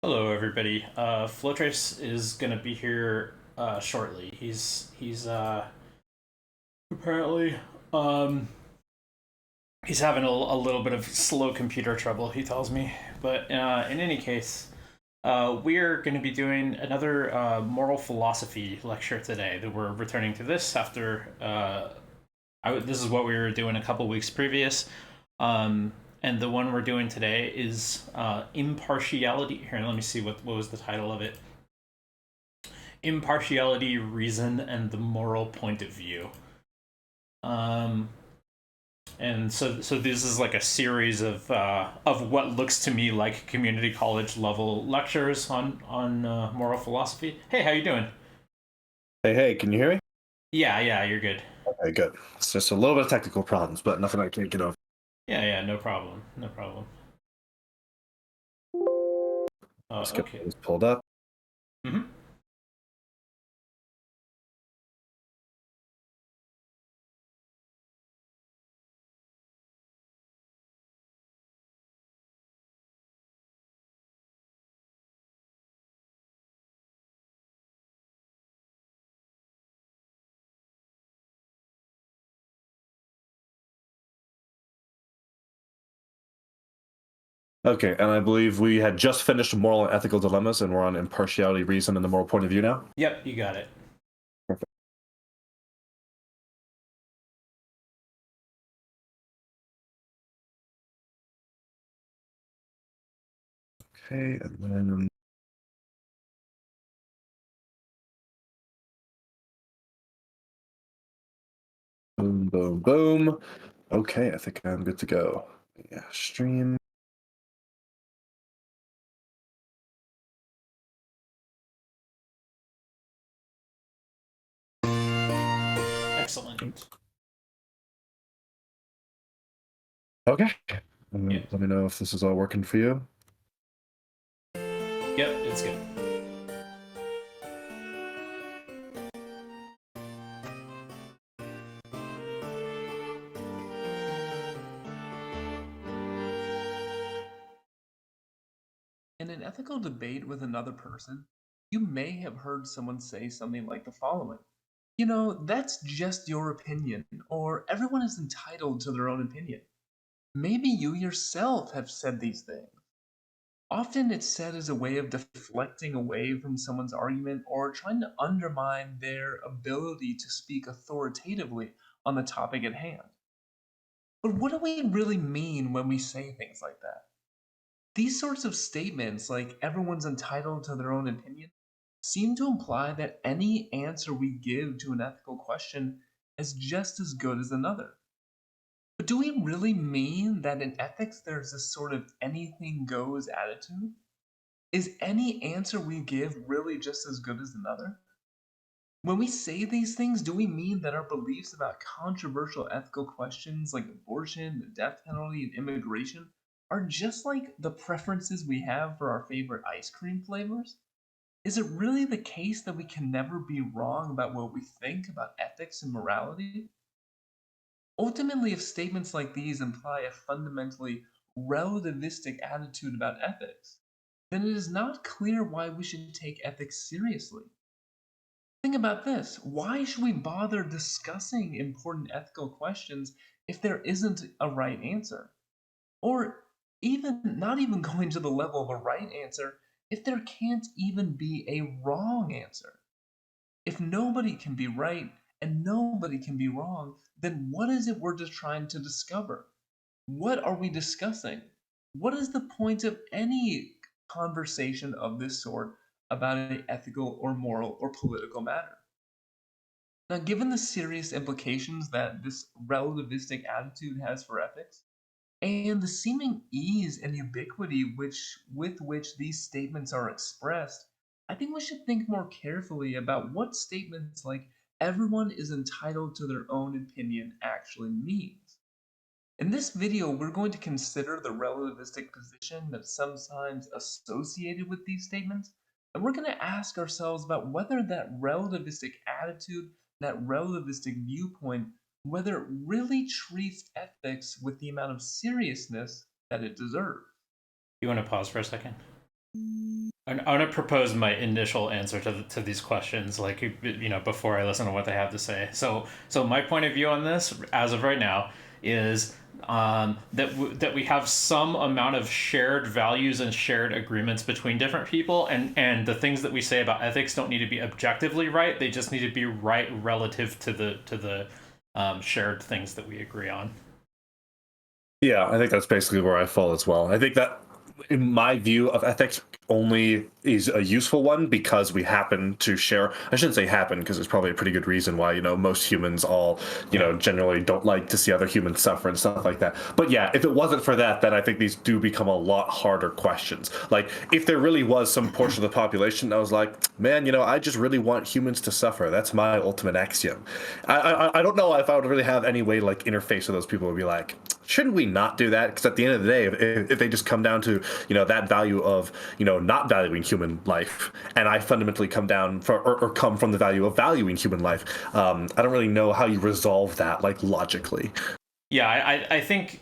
Hello, everybody. Flowtrace is gonna be here shortly. He's apparently um he's having a little bit of slow computer trouble. He tells me, but in any case, we're going to be doing another moral philosophy lecture today. That we're returning to this after this is what we were doing a couple weeks previous. Um, and the one we're doing today is impartiality. Here, let me see what was the title of it. Impartiality, reason, and the moral point of view. Um, and so this is like a series of what looks to me like community college level lectures on moral philosophy. Hey, how you doing? Hey, can you hear me? Yeah, you're good. Okay, good. It's just a little bit of technical problems, but nothing I can't get over. Yeah, no problem, no problem. Let's get Okay. this pulled up. Mm-hmm. Okay, and I believe we had just finished moral and ethical dilemmas, and we're on impartiality, reason, and the moral point of view now. Yep, you got it. Perfect. Okay, and then boom, boom, boom. Okay, I think I'm good to go. Yeah, stream. Excellent. Okay. Yeah. Let me know if this is all working for you. Yep, it's good. In an ethical debate with another person, you may have heard someone say something like the following: that's just your opinion, or everyone is entitled to their own opinion. Maybe you yourself have said these things. Often it's said as a way of deflecting away from someone's argument or trying to undermine their ability to speak authoritatively on the topic at hand. But what do we really mean when we say things like that? These sorts of statements, like everyone's entitled to their own opinion, seem to imply that any answer we give to an ethical question is just as good as another. But do we really mean that in ethics there's this sort of anything goes attitude? Is any answer we give really just as good as another? When we say these things, do we mean that our beliefs about controversial ethical questions like abortion, the death penalty, and immigration are just like the preferences we have for our favorite ice cream flavors? Is it really the case that we can never be wrong about what we think about ethics and morality? Ultimately, if statements like these imply a fundamentally relativistic attitude about ethics, then it is not clear why we should take ethics seriously. Think about this: why should we bother discussing important ethical questions if there isn't a right answer? Or even not even going to the level of a right answer if there can't even be a wrong answer? If nobody can be right and nobody can be wrong, then what is it we're just trying to discover? What are we discussing? What is the point of any conversation of this sort about an ethical or moral or political matter? Now, given the serious implications that this relativistic attitude has for ethics, and the seeming ease and ubiquity with which these statements are expressed, I think we should think more carefully about what statements like everyone is entitled to their own opinion actually means. In this video, we're going to consider the relativistic position that's sometimes associated with these statements, and we're going to ask ourselves about whether that relativistic attitude, that relativistic viewpoint, whether it really treats ethics with the amount of seriousness that it deserves. You want to pause for a second? I want to propose my initial answer to these questions, like before I listen to what they have to say. So my point of view on this, as of right now, is that we have some amount of shared values and shared agreements between different people, and the things that we say about ethics don't need to be objectively right. They just need to be right relative to the shared things that we agree on. Yeah, I think that's basically where I fall as well. I think that, in my view of ethics, only is a useful one because we happen to share. I shouldn't say happen because there's probably a pretty good reason why, most humans all, Yeah. generally don't like to see other humans suffer and stuff like that. But yeah, if it wasn't for that, then I think these do become a lot harder questions. Like, if there really was some portion of the population that was like, man, I just really want humans to suffer. That's my ultimate axiom. I don't know if I would really have any way to, like, interface with those people and be like, shouldn't we not do that? Because at the end of the day, if they just come down to that value of not valuing human life, and I fundamentally come down for or come from the value of valuing human life, I don't really know how you resolve that, like, logically. Yeah, I think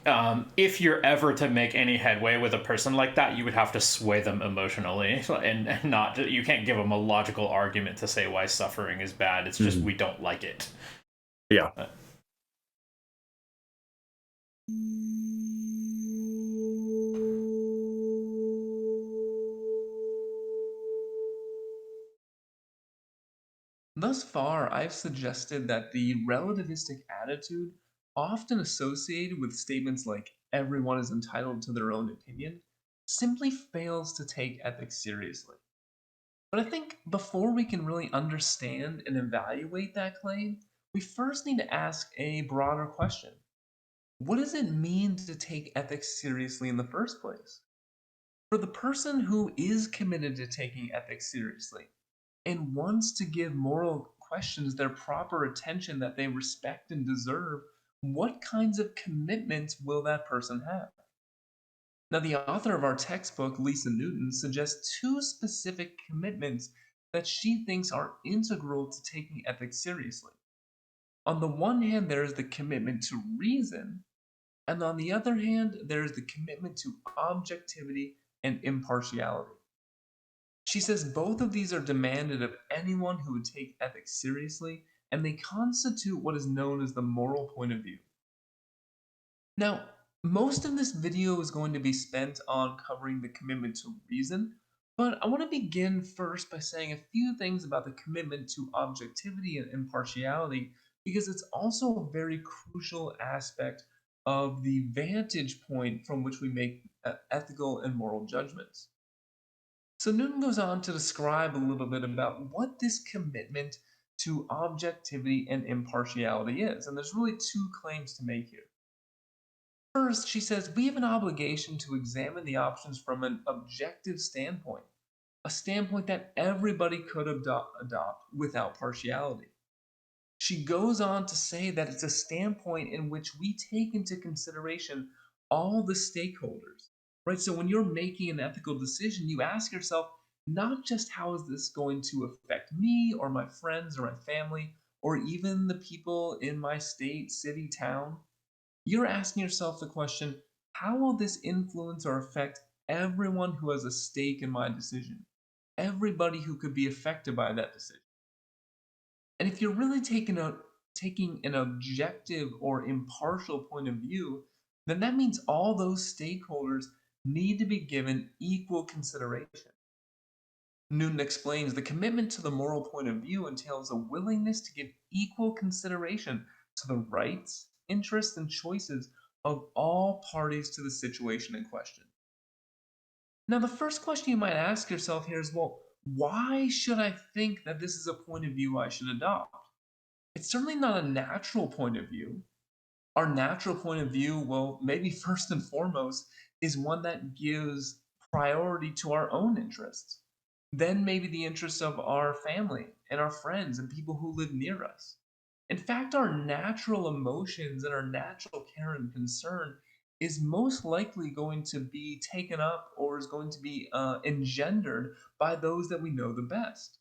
if you're ever to make any headway with a person like that, you would have to sway them emotionally, and not you can't give them a logical argument to say why suffering is bad. It's just we don't like it. Yeah. Thus far, I've suggested that the relativistic attitude, often associated with statements like everyone is entitled to their own opinion, simply fails to take ethics seriously. But I think before we can really understand and evaluate that claim, we first need to ask a broader question. What does it mean to take ethics seriously in the first place? For the person who is committed to taking ethics seriously and wants to give moral questions their proper attention that they respect and deserve, what kinds of commitments will that person have? Now, the author of our textbook, Lisa Newton, suggests two specific commitments that she thinks are integral to taking ethics seriously. On the one hand, there is the commitment to reason, and on the other hand, there is the commitment to objectivity and impartiality. She says both of these are demanded of anyone who would take ethics seriously, and they constitute what is known as the moral point of view. Now, most of this video is going to be spent on covering the commitment to reason, but I want to begin first by saying a few things about the commitment to objectivity and impartiality because it's also a very crucial aspect of the vantage point from which we make ethical and moral judgments. So Newton goes on to describe a little bit about what this commitment to objectivity and impartiality is, and there's really two claims to make here. First, she says we have an obligation to examine the options from an objective standpoint, a standpoint that everybody could adopt without partiality. She goes on to say that it's a standpoint in which we take into consideration all the stakeholders, right? So when you're making an ethical decision, you ask yourself not just how is this going to affect me or my friends or my family or even the people in my state, city, town. You're asking yourself the question, how will this influence or affect everyone who has a stake in my decision? Everybody who could be affected by that decision. And if you're really taking an objective or impartial point of view, then that means all those stakeholders need to be given equal consideration. Newton explains the commitment to the moral point of view entails a willingness to give equal consideration to the rights, interests, and choices of all parties to the situation in question. Now, the first question you might ask yourself here is well, why should I think that this is a point of view I should adopt? It's certainly not a natural point of view. Our natural point of view, well, maybe first and foremost, is one that gives priority to our own interests. Then maybe the interests of our family and our friends and people who live near us. In fact, our natural emotions and our natural care and concern is most likely going to be taken up or is going to be engendered by those that we know the best.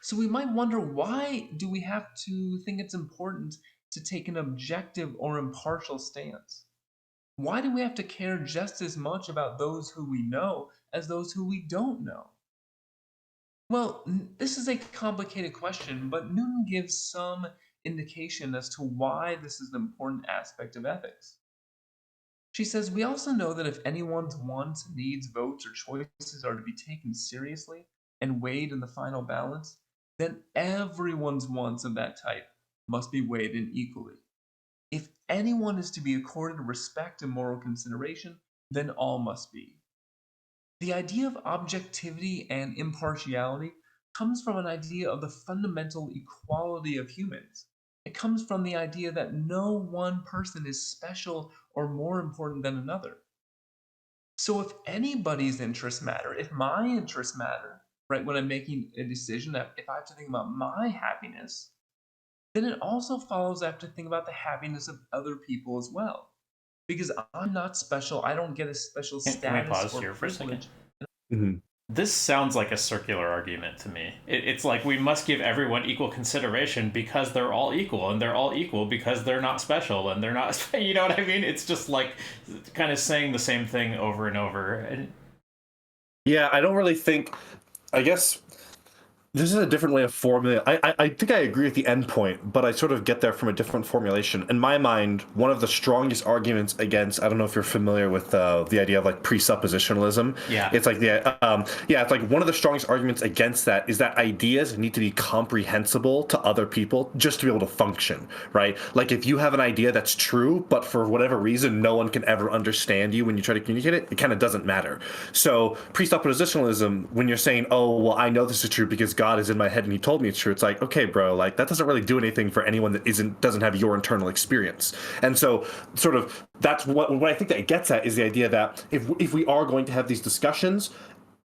So we might wonder why do we have to think it's important to take an objective or impartial stance? Why do we have to care just as much about those who we know as those who we don't know? Well, this is a complicated question, but Newton gives some indication as to why this is an important aspect of ethics. She says, we also know that if anyone's wants, needs, votes, or choices are to be taken seriously and weighed in the final balance, then everyone's wants of that type must be weighed in equally. If anyone is to be accorded respect and moral consideration, then all must be. The idea of objectivity and impartiality comes from an idea of the fundamental equality of humans. It comes from the idea that no one person is special or more important than another. So if anybody's interests matter, if my interests matter, right, when I'm making a decision, if I have to think about my happiness, then it also follows I have to think about the happiness of other people as well. Because I'm not special, I don't get a special Can we status pause or here for a second? privilege. Mhm. This sounds like a circular argument to me. It's like we must give everyone equal consideration because they're all equal, and they're all equal because they're not special, and they're not. You know what I mean? It's just like kind of saying the same thing over and over. And Yeah, I don't really think. I guess this is a different way of formulating. I think I agree with the end point, but I sort of get there from a different formulation. In my mind, one of the strongest arguments against, I don't know if you're familiar with the idea of like presuppositionalism. Yeah. It's like it's like one of the strongest arguments against that is that ideas need to be comprehensible to other people just to be able to function, right? Like if you have an idea that's true, but for whatever reason no one can ever understand you when you try to communicate it, it kind of doesn't matter. So presuppositionalism, when you're saying, oh well, I know this is true because God is in my head and he told me it's true, it's like, okay bro, like that doesn't really do anything for anyone that doesn't have your internal experience. And so sort of that's what I think that it gets at, is the idea that if we are going to have these discussions,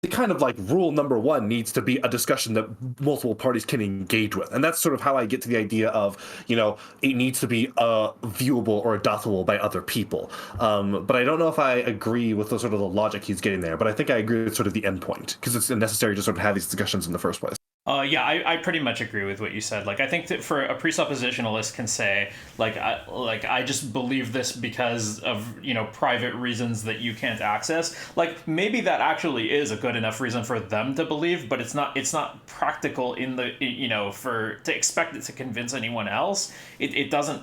the kind of like rule number one needs to be a discussion that multiple parties can engage with. And that's sort of how I get to the idea of, it needs to be viewable or adoptable by other people. But I don't know if I agree with the sort of the logic he's getting there, but I think I agree with sort of the end point, because it's necessary to sort of have these discussions in the first place. Yeah, I pretty much agree with what you said. Like, I think that for a presuppositionalist can say, I just believe this because of private reasons that you can't access. Like, maybe that actually is a good enough reason for them to believe, but it's not practical in the to expect it to convince anyone else. It doesn't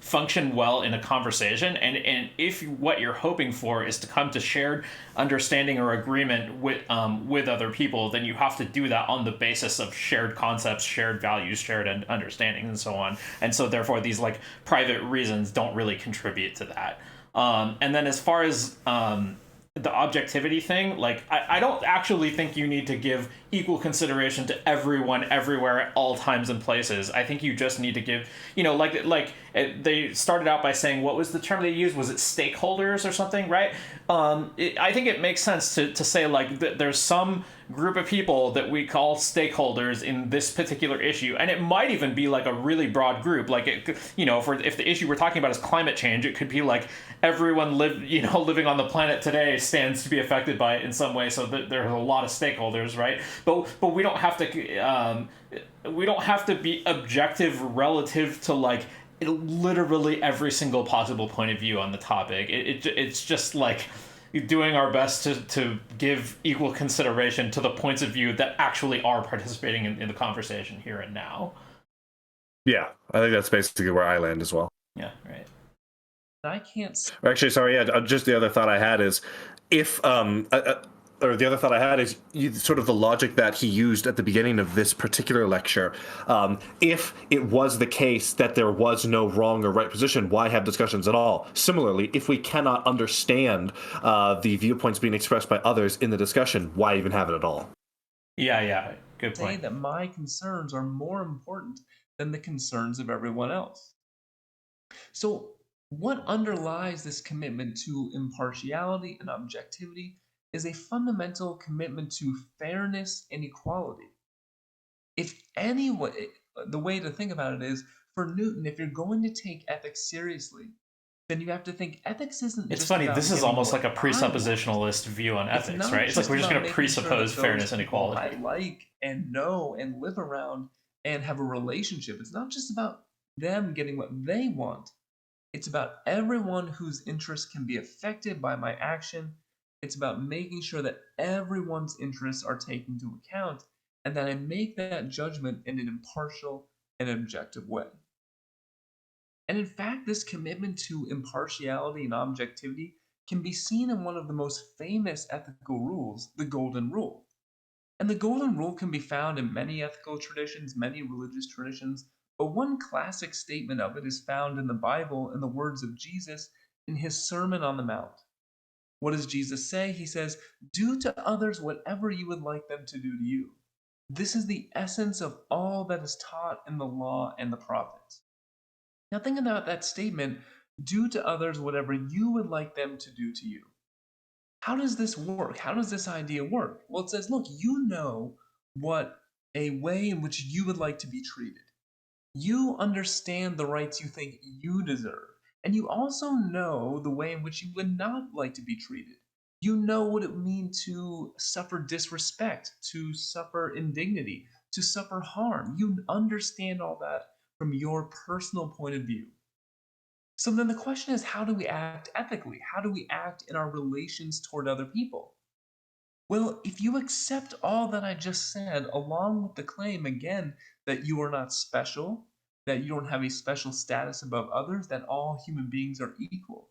function well in a conversation. And if what you're hoping for is to come to shared understanding or agreement with other people, then you have to do that on the basis of shared concepts, shared values, shared understanding, and so on. And so therefore these like private reasons don't really contribute to that. And then as far as the objectivity thing, like I don't actually think you need to give equal consideration to everyone everywhere at all times and places. I think you just need to give, they started out by saying, what was the term they used? Was it stakeholders or something, right? I think it makes sense to say like there's some group of people that we call stakeholders in this particular issue, and it might even be like a really broad group. Like it, if the issue we're talking about is climate change, it could be like everyone living on the planet today stands to be affected by it in some way. So there's a lot of stakeholders, right? But we don't have to be objective relative to like literally every single possible point of view on the topic. It's just like doing our best to give equal consideration to the points of view that actually are participating in the conversation here and now. Yeah, I think that's basically where I land as well. Yeah, right. I can't. Actually, sorry. Yeah, just the other thought I had is, or the other thought I had is sort of the logic that he used at the beginning of this particular lecture. If it was the case that there was no wrong or right position, why have discussions at all? Similarly, if we cannot understand the viewpoints being expressed by others in the discussion, why even have it at all? Yeah, good point. Say that my concerns are more important than the concerns of everyone else. So, what underlies this commitment to impartiality and objectivity is a fundamental commitment to fairness and equality. If anyone, the way to think about it is, for Newton, if you're going to take ethics seriously, then you have to think ethics isn't. It's just funny. about This is getting almost what like a I want. presuppositionalist view on ethics, It's not right? It's like just we're just about going to making sure presuppose that fairness those and people equality. I like and know and live around and have a relationship. It's not just about them getting what they want. It's about everyone whose interests can be affected by my action. It's about making sure that everyone's interests are taken into account and that I make that judgment in an impartial and objective way. And in fact, this commitment to impartiality and objectivity can be seen in one of the most famous ethical rules, the Golden Rule. And the Golden Rule can be found in many ethical traditions, many religious traditions, but one classic statement of it is found in the Bible in the words of Jesus in his Sermon on the Mount. What does Jesus say? He says, "Do to others whatever you would like them to do to you." This is the essence of all that is taught in the law and the prophets. Now, think about that statement, do to others whatever you would like them to do to you. How does this work? How does this idea work? Well, it says, look, you know what a way in which you would like to be treated. You understand the rights you think you deserve. And you also know the way in which you would not like to be treated. You know what it would mean to suffer disrespect, to suffer indignity, to suffer harm. You understand all that from your personal point of view. So then the question is, how do we act ethically? How do we act in our relations toward other people? Well, if you accept all that I just said, along with the claim again that you are not special, that you don't have a special status above others, that all human beings are equal,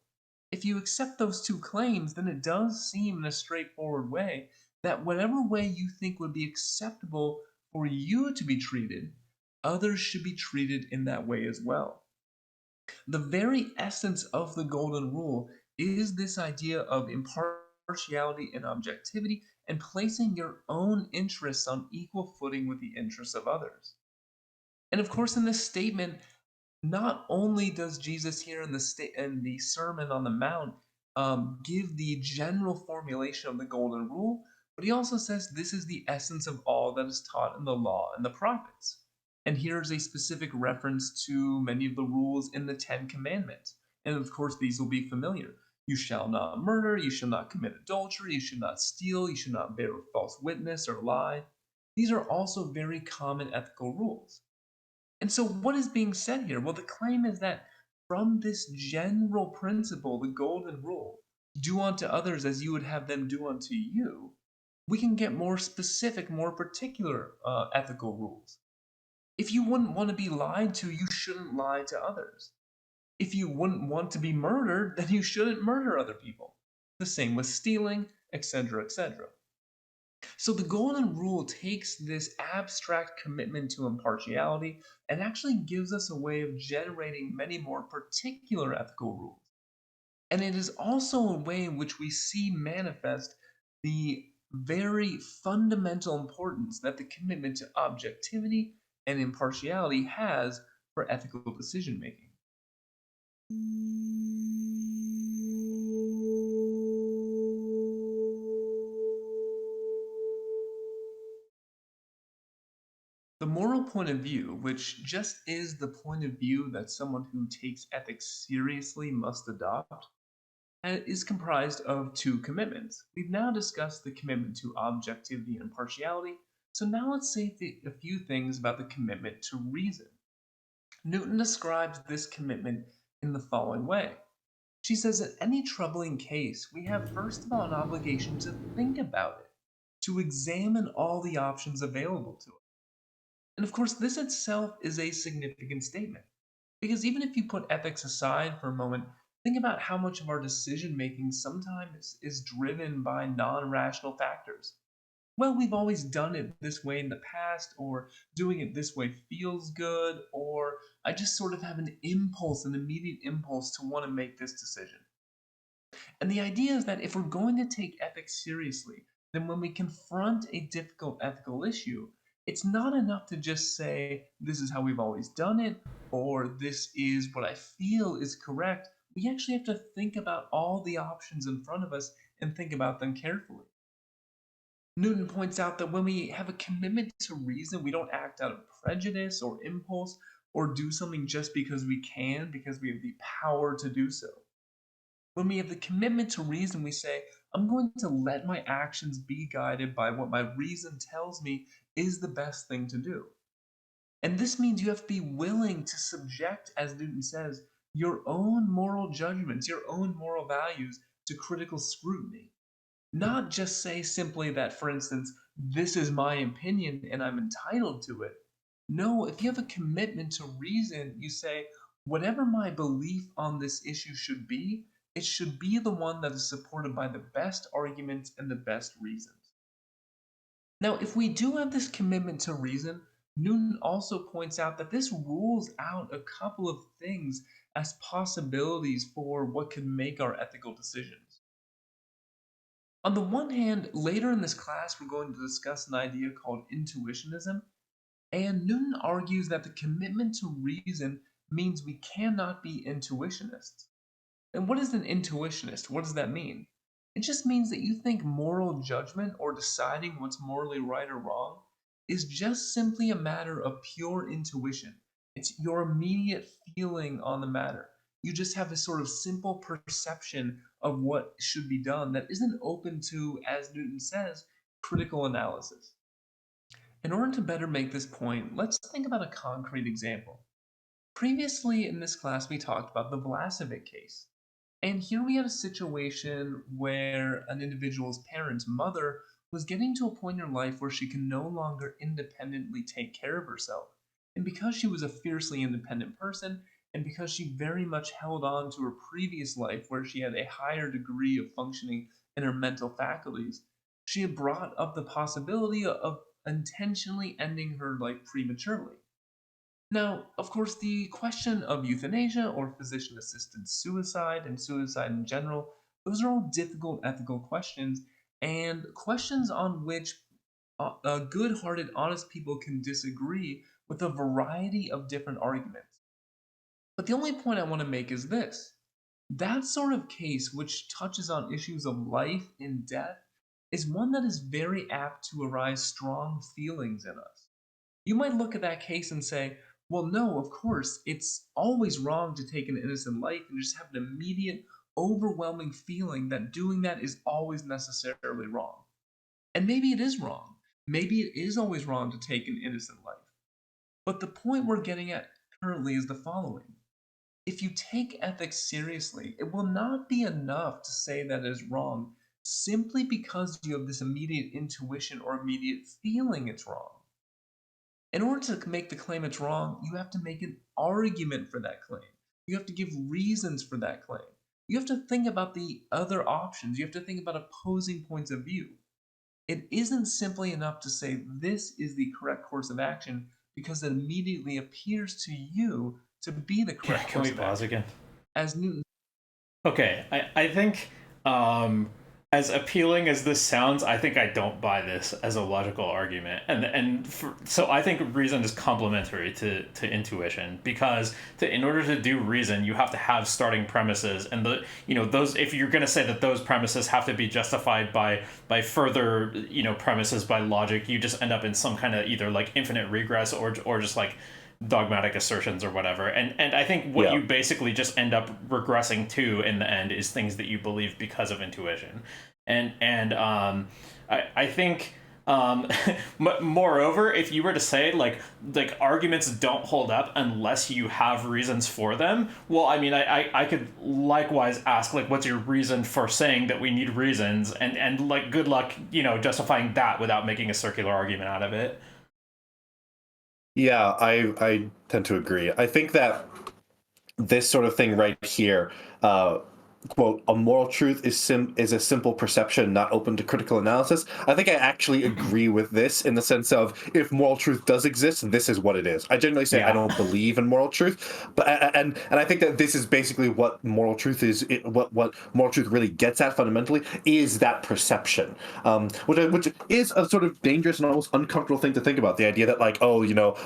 if you accept those two claims, then it does seem in a straightforward way that whatever way you think would be acceptable for you to be treated, others should be treated in that way as well. The very essence of the Golden Rule is this idea of impartiality and objectivity and placing your own interests on equal footing with the interests of others. And of course, in this statement, not only does Jesus here in the Sermon on the Mount give the general formulation of the Golden Rule, but he also says this is the essence of all that is taught in the law and the prophets. And here's a specific reference to many of the rules in the Ten Commandments. And of course, these will be familiar. You shall not murder, you shall not commit adultery, you should not steal, you should not bear false witness or lie. These are also very common ethical rules. And so, what is being said here? Well, the claim is that from this general principle, the golden rule, do unto others as you would have them do unto you, we can get more specific, more particular ethical rules. If you wouldn't want to be lied to, you shouldn't lie to others. If you wouldn't want to be murdered, then you shouldn't murder other people. The same with stealing, etc., etc. So the golden rule takes this abstract commitment to impartiality and actually gives us a way of generating many more particular ethical rules. And it is also a way in which we see manifest the very fundamental importance that the commitment to objectivity and impartiality has for ethical decision making. The moral point of view, which just is the point of view that someone who takes ethics seriously must adopt, is comprised of two commitments. We've now discussed the commitment to objectivity and impartiality, so now let's say a few things about the commitment to reason. Newton describes this commitment in the following way. She says that any troubling case, we have first of all an obligation to think about it, to examine all the options available to us. And of course, this itself is a significant statement. Because even if you put ethics aside for a moment, think about how much of our decision making sometimes is driven by non rational factors. Well, we've always done it this way in the past, or doing it this way feels good, or I just sort of have an impulse, an immediate impulse to want to make this decision. And the idea is that if we're going to take ethics seriously, then when we confront a difficult ethical issue, it's not enough to just say, this is how we've always done it, or this is what I feel is correct. We actually have to think about all the options in front of us and think about them carefully. Newton points out that when we have a commitment to reason, we don't act out of prejudice or impulse or do something just because we can, because we have the power to do so. When we have the commitment to reason, we say, I'm going to let my actions be guided by what my reason tells me is the best thing to do. And this means you have to be willing to subject, as Newton says, your own moral judgments, your own moral values to critical scrutiny. Not just say simply that, for instance, this is my opinion and I'm entitled to it. No, if you have a commitment to reason, you say, whatever my belief on this issue should be, it should be the one that is supported by the best arguments and the best reasons. Now, if we do have this commitment to reason, Newton also points out that this rules out a couple of things as possibilities for what could make our ethical decisions. On the one hand, later in this class, we're going to discuss an idea called intuitionism, and Newton argues that the commitment to reason means we cannot be intuitionists. And what is an intuitionist? What does that mean? It just means that you think moral judgment or deciding what's morally right or wrong is just simply a matter of pure intuition. It's your immediate feeling on the matter. You just have this sort of simple perception of what should be done that isn't open to, as Newton says, critical analysis. In order to better make this point, let's think about a concrete example. Previously in this class, we talked about the Vlasovic case. And here we had a situation where an individual's parent's mother was getting to a point in her life where she can no longer independently take care of herself. And because she was a fiercely independent person, and because she very much held on to her previous life where she had a higher degree of functioning in her mental faculties, she had brought up the possibility of intentionally ending her life prematurely. Now, of course, the question of euthanasia or physician assisted suicide and suicide in general, those are all difficult ethical questions and questions on which good hearted, honest people can disagree with a variety of different arguments. But the only point I want to make is this: that sort of case, which touches on issues of life and death, is one that is very apt to arise strong feelings in us. You might look at that case and say, well, no, of course, it's always wrong to take an innocent life, and just have an immediate, overwhelming feeling that doing that is always necessarily wrong. And maybe it is wrong. Maybe it is always wrong to take an innocent life. But the point we're getting at currently is the following: if you take ethics seriously, it will not be enough to say that it is wrong simply because you have this immediate intuition or immediate feeling it's wrong. In order to make the claim it's wrong, you have to make an argument for that claim. You have to give reasons for that claim. You have to think about the other options. You have to think about opposing points of view. It isn't simply enough to say this is the correct course of action because it immediately appears to you to be the correct Can course we of pause action. again? As Newton. Okay, I think as appealing as this sounds, I think I don't buy this as a logical argument, so I think reason is complementary to intuition, because in order to do reason, you have to have starting premises, and those, if you're going to say that those premises have to be justified by further premises by logic, you just end up in some kind of either like infinite regress or just like dogmatic assertions or whatever, and I think what you basically just end up regressing to in the end is things that you believe because of intuition, and I think moreover, if you were to say like arguments don't hold up unless you have reasons for them, well, I mean, I could likewise ask, like, what's your reason for saying that we need reasons, and like, good luck justifying that without making a circular argument out of it. Yeah, I tend to agree. I think that this sort of thing right here, quote, a moral truth is a simple perception not open to critical analysis. I think I actually agree with this in the sense of, if moral truth does exist, this is what it is. I generally say I don't believe in moral truth, but and I think that this is basically what moral truth is. What moral truth really gets at fundamentally is that perception, which is a sort of dangerous and almost uncomfortable thing to think about. The idea that, like, oh,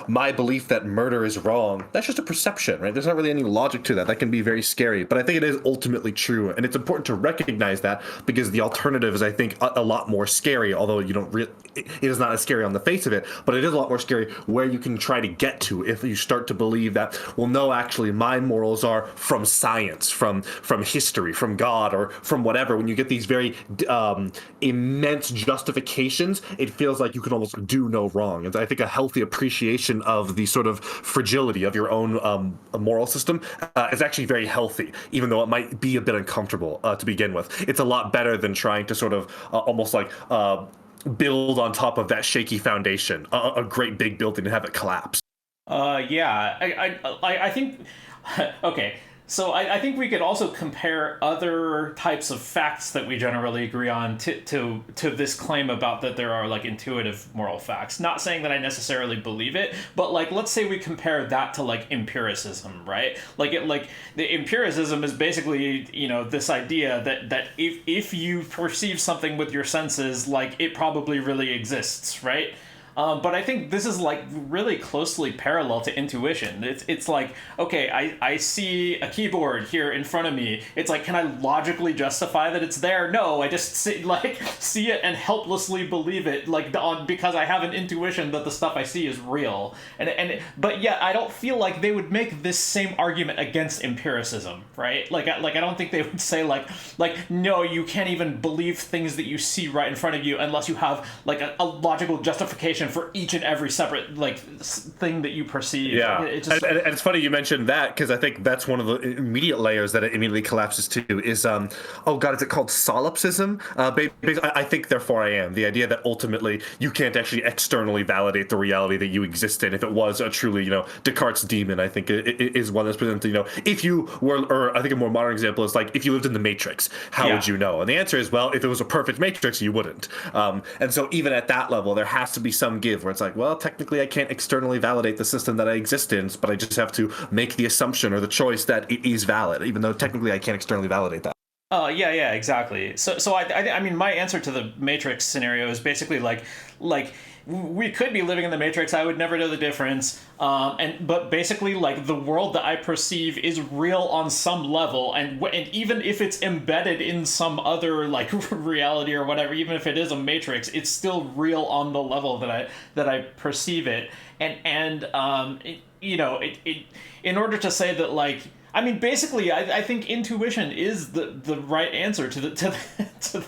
my belief that murder is wrong, that's just a perception, right? There's not really any logic to that. That can be very scary, but I think it is ultimately true true. And it's important to recognize that, because the alternative is, I think, a lot more scary, although you don't really, it is not as scary on the face of it, but it is a lot more scary where you can try to get to if you start to believe that, well, no, actually, my morals are from science, from history, from God, or from whatever. When you get these very immense justifications, it feels like you can almost do no wrong. And I think a healthy appreciation of the sort of fragility of your own moral system is actually very healthy, even though it might be a bit uncomfortable to begin with. It's a lot better than trying to sort of almost like build on top of that shaky foundation, a great big building, and have it collapse. Yeah, I think, okay. So I think we could also compare other types of facts that we generally agree on to this claim about that there are like intuitive moral facts. Not saying that I necessarily believe it, but like let's say we compare that to like empiricism, right? Like the empiricism is basically, you know, this idea that if you perceive something with your senses, like it probably really exists, right? But I think this is like really closely parallel to intuition. It's like, okay, I see a keyboard here in front of me. It's like, can I logically justify that it's there? No, I just see it and helplessly believe it, like because I have an intuition that the stuff I see is real. But yet I don't feel like they would make this same argument against empiricism, right? Like I don't think they would say like no, you can't even believe things that you see right in front of you unless you have like a logical justification for each and every separate like thing that you perceive. Yeah, and it's funny you mentioned that, because I think that's one of the immediate layers that it immediately collapses to is oh god, is it called solipsism? I think therefore I am, the idea that ultimately you can't actually externally validate the reality that you exist in. If it was a truly, you know, Descartes' demon, I think it is one that's presented, you know, if you were, or I think a more modern example is like if you lived in the Matrix, how would you know? And the answer is, well, if it was a perfect Matrix, you wouldn't. And so even at that level, there has to be some give where it's like, well, technically I can't externally validate the system that I exist in, but I just have to make the assumption or the choice that it is valid, even though technically I can't externally validate that. Yeah, exactly. So I mean, my answer to the Matrix scenario is basically like we could be living in the Matrix. I would never know the difference. But basically, like the world that I perceive is real on some level, and even if it's embedded in some other like reality or whatever, even if it is a Matrix, it's still real on the level that I perceive it. In order to say that, like, I mean, basically, I think intuition is the right answer to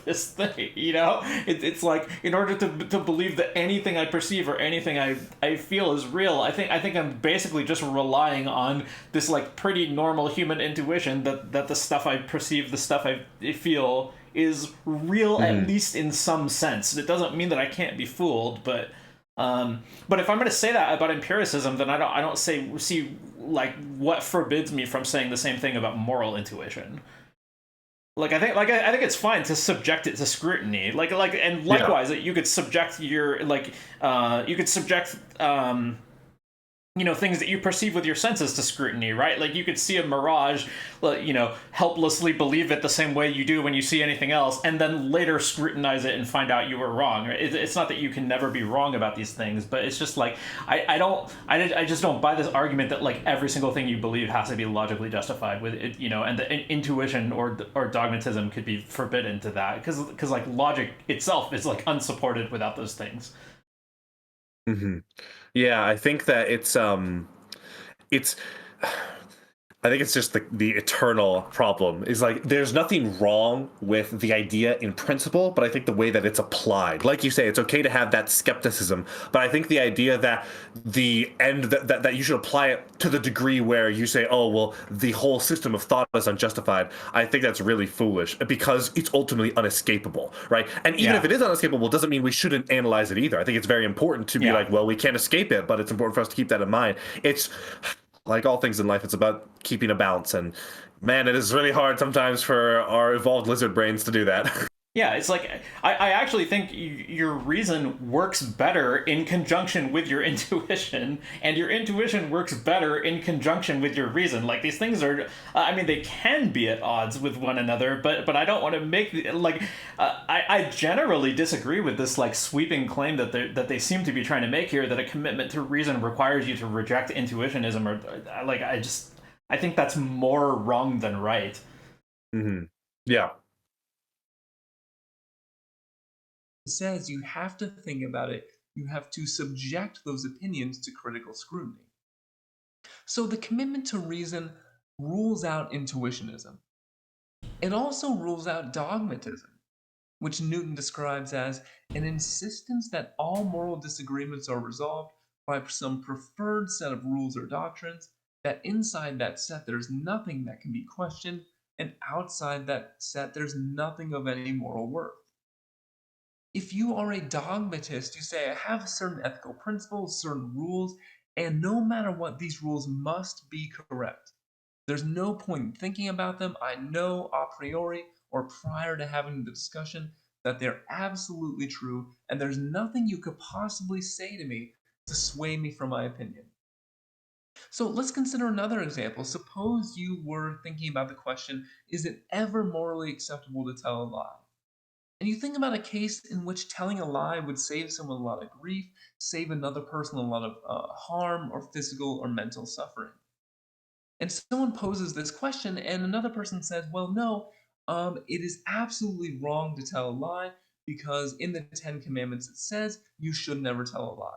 this thing. You know, it's like, in order to believe that anything I perceive or anything I feel is real, I think I'm basically just relying on this like pretty normal human intuition that the stuff I perceive, the stuff I feel is real, at least in some sense. It doesn't mean that I can't be fooled, but if I'm going to say that about empiricism, then I don't see like what forbids me from saying the same thing about moral intuition. I think it's fine to subject it to scrutiny. And likewise, you could subject your things that you perceive with your senses to scrutiny, right? Like you could see a mirage, helplessly believe it the same way you do when you see anything else, and then later scrutinize it and find out you were wrong. It's not that you can never be wrong about these things, but it's just like I just don't buy this argument that like every single thing you believe has to be logically justified with it, and the intuition or dogmatism could be forbidden to that, because like logic itself is like unsupported without those things. Mm-hmm. Yeah, I think that it's I think it's just the eternal problem is like there's nothing wrong with the idea in principle, but I think the way that it's applied, like you say, it's okay to have that skepticism, but I think the idea that the end that you should apply it to the degree where you say, oh well, the whole system of thought is unjustified, I think that's really foolish, because it's ultimately unescapable, right? And even if it is unescapable, doesn't mean we shouldn't analyze it either. I think it's very important to be like, well, we can't escape it, but it's important for us to keep that in mind. It's like all things in life, it's about keeping a balance, and man, it is really hard sometimes for our evolved lizard brains to do that. Yeah, it's like I actually think your reason works better in conjunction with your intuition, and your intuition works better in conjunction with your reason. Like these things are, I mean, they can be at odds with one another, but I don't want to make I generally disagree with this like sweeping claim that they seem to be trying to make here, that a commitment to reason requires you to reject intuitionism, or like I think that's more wrong than right. Yeah. It says you have to think about it, you have to subject those opinions to critical scrutiny. So the commitment to reason rules out intuitionism. It also rules out dogmatism, which Newton describes as an insistence that all moral disagreements are resolved by some preferred set of rules or doctrines, that inside that set there's nothing that can be questioned, and outside that set there's nothing of any moral worth. If you are a dogmatist, you say, I have certain ethical principles, certain rules, and no matter what, these rules must be correct. There's no point in thinking about them. I know a priori or prior to having the discussion that they're absolutely true, and there's nothing you could possibly say to me to sway me from my opinion. So let's consider another example. Suppose you were thinking about the question, is it ever morally acceptable to tell a lie? And you think about a case in which telling a lie would save someone a lot of grief, save another person a lot of harm or physical or mental suffering. And someone poses this question, and another person says, well, no, it is absolutely wrong to tell a lie because in the Ten Commandments it says you should never tell a lie.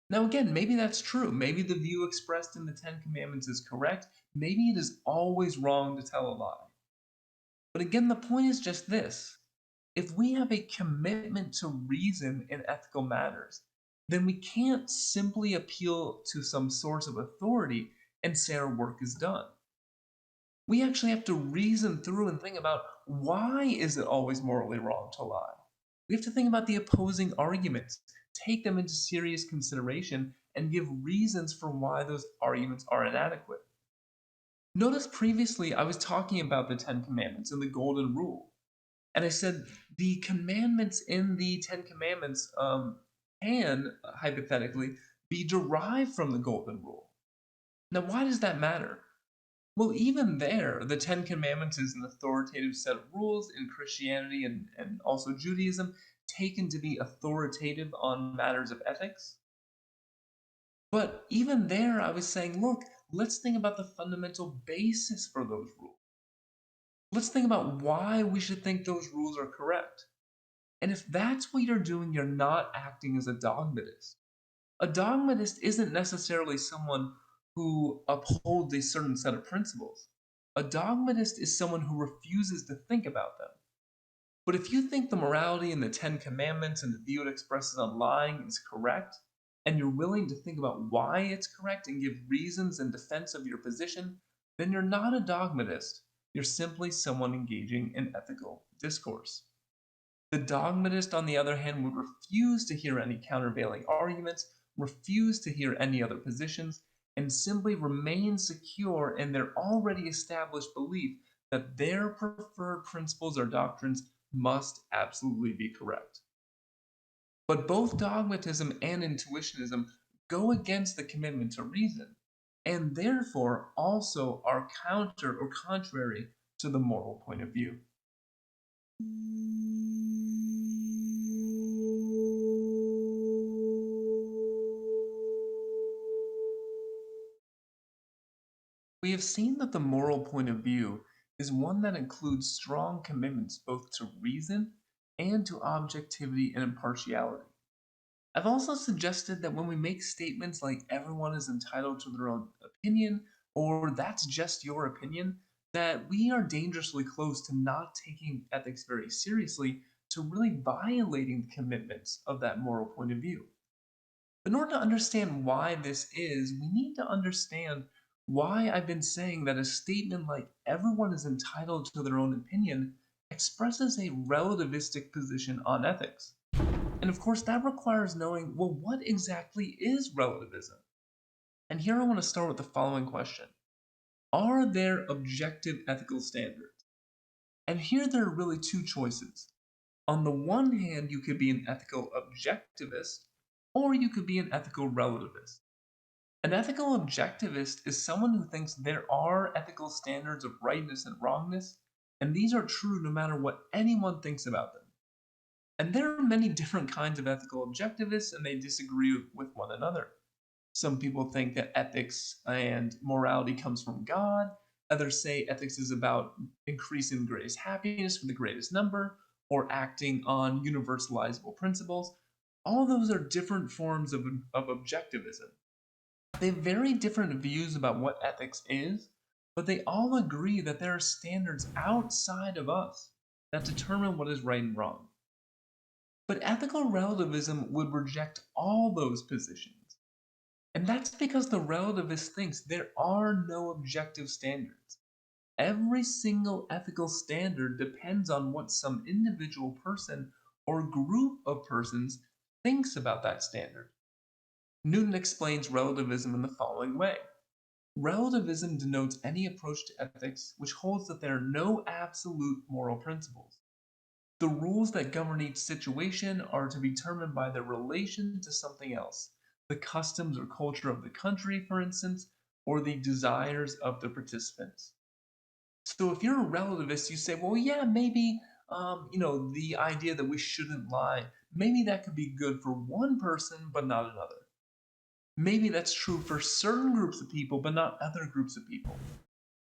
Now, again, maybe that's true. Maybe the view expressed in the Ten Commandments is correct. Maybe it is always wrong to tell a lie. But again, the point is just this: if we have a commitment to reason in ethical matters, then we can't simply appeal to some source of authority and say our work is done. We actually have to reason through and think about, why is it always morally wrong to lie? We have to think about the opposing arguments, take them into serious consideration, and give reasons for why those arguments are inadequate. Notice previously I was talking about the Ten Commandments and the Golden Rule. And I said the commandments in the Ten Commandments can, hypothetically, be derived from the Golden Rule. Now, why does that matter? Well, even there, the Ten Commandments is an authoritative set of rules in Christianity and also Judaism, taken to be authoritative on matters of ethics. But even there, I was saying, look, let's think about the fundamental basis for those rules. Let's think about why we should think those rules are correct. And if that's what you're doing, you're not acting as a dogmatist. A dogmatist isn't necessarily someone who upholds a certain set of principles. A dogmatist is someone who refuses to think about them. But if you think the morality in the Ten Commandments and the view it expresses on lying is correct, and you're willing to think about why it's correct and give reasons in defense of your position, then you're not a dogmatist. You're simply someone engaging in ethical discourse. The dogmatist, on the other hand, would refuse to hear any countervailing arguments, refuse to hear any other positions, and simply remain secure in their already established belief that their preferred principles or doctrines must absolutely be correct. But both dogmatism and intuitionism go against the commitment to reason, and therefore also are counter or contrary to the moral point of view. We have seen that the moral point of view is one that includes strong commitments both to reason and to objectivity and impartiality. I've also suggested that when we make statements like everyone is entitled to their own opinion or that's just your opinion, that we are dangerously close to not taking ethics very seriously, to really violating the commitments of that moral point of view. In order to understand why this is, we need to understand why I've been saying that a statement like everyone is entitled to their own opinion expresses a relativistic position on ethics. And of course, that requires knowing, well, what exactly is relativism? And here I want to start with the following question: are there objective ethical standards? And here there are really two choices. On the one hand, you could be an ethical objectivist, or you could be an ethical relativist. An ethical objectivist is someone who thinks there are ethical standards of rightness and wrongness, and these are true no matter what anyone thinks about them. And there are many different kinds of ethical objectivists, and they disagree with one another. Some people think that ethics and morality comes from God. Others say ethics is about increasing the greatest happiness for the greatest number, or acting on universalizable principles. All those are different forms of objectivism. They have very different views about what ethics is, but they all agree that there are standards outside of us that determine what is right and wrong. But ethical relativism would reject all those positions. And that's because the relativist thinks there are no objective standards. Every single ethical standard depends on what some individual person or group of persons thinks about that standard. Newton explains relativism in the following way. Relativism denotes any approach to ethics which holds that there are no absolute moral principles. The rules that govern each situation are to be determined by their relation to something else, the customs or culture of the country, for instance, or the desires of the participants. So if you're a relativist, you say, well, yeah, maybe, the idea that we shouldn't lie, maybe that could be good for one person, but not another. Maybe that's true for certain groups of people, but not other groups of people.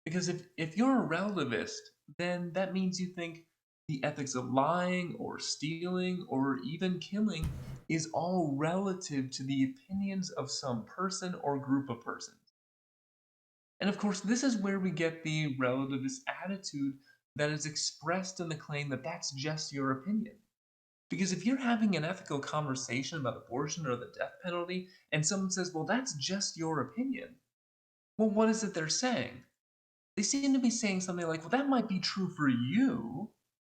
Because if you're a relativist, then that means you think the ethics of lying or stealing or even killing is all relative to the opinions of some person or group of persons. And of course, this is where we get the relativist attitude that is expressed in the claim that that's just your opinion. Because if you're having an ethical conversation about abortion or the death penalty, and someone says, well, that's just your opinion, well, what is it they're saying? They seem to be saying something like, well, that might be true for you,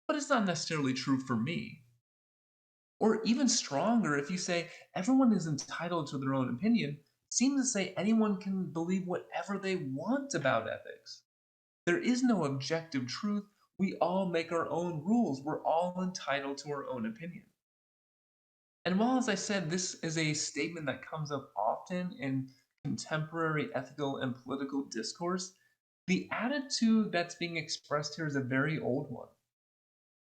but it's not necessarily true for me. Or even stronger, if you say everyone is entitled to their own opinion, seems to say anyone can believe whatever they want about ethics. There is no objective truth. We all make our own rules. We're all entitled to our own opinion. And while, as I said, this is a statement that comes up often in contemporary ethical and political discourse, the attitude that's being expressed here is a very old one.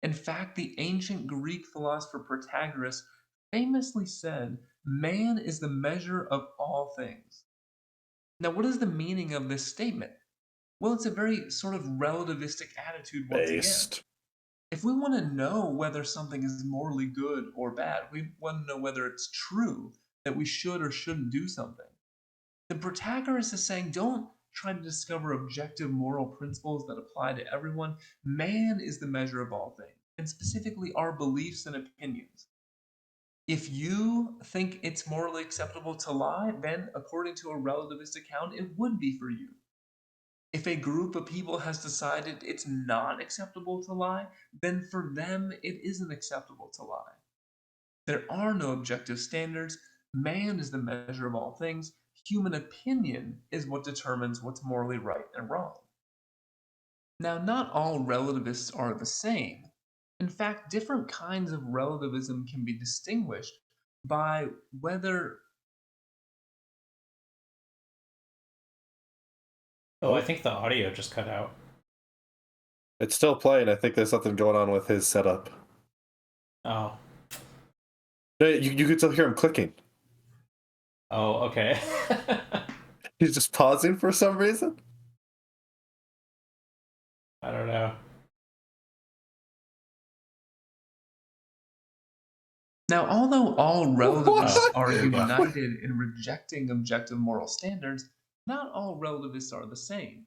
In fact, the ancient Greek philosopher Protagoras famously said, man is the measure of all things. Now, what is the meaning of this statement? Well, it's a very sort of relativistic attitude once again. Based. If we want to know whether something is morally good or bad, we want to know whether it's true that we should or shouldn't do something. Then Protagoras is saying, don't try to discover objective moral principles that apply to everyone. Man is the measure of all things, and specifically our beliefs and opinions. If you think it's morally acceptable to lie, then according to a relativist account, it would be for you. If a group of people has decided it's not acceptable to lie, then for them it isn't acceptable to lie. There are no objective standards. Man is the measure of all things. Human opinion is what determines what's morally right and wrong. Now, not all relativists are the same. In fact, different kinds of relativism can be distinguished by whether. Oh, I Oh, think the audio just cut out. it's still playing. I think there's something going on with his setup. Oh. You could still hear him clicking. Oh, okay. He's just pausing for some reason. I don't know. Now, although all relativists What? are There we go. united in rejecting objective moral standards, not all relativists are the same.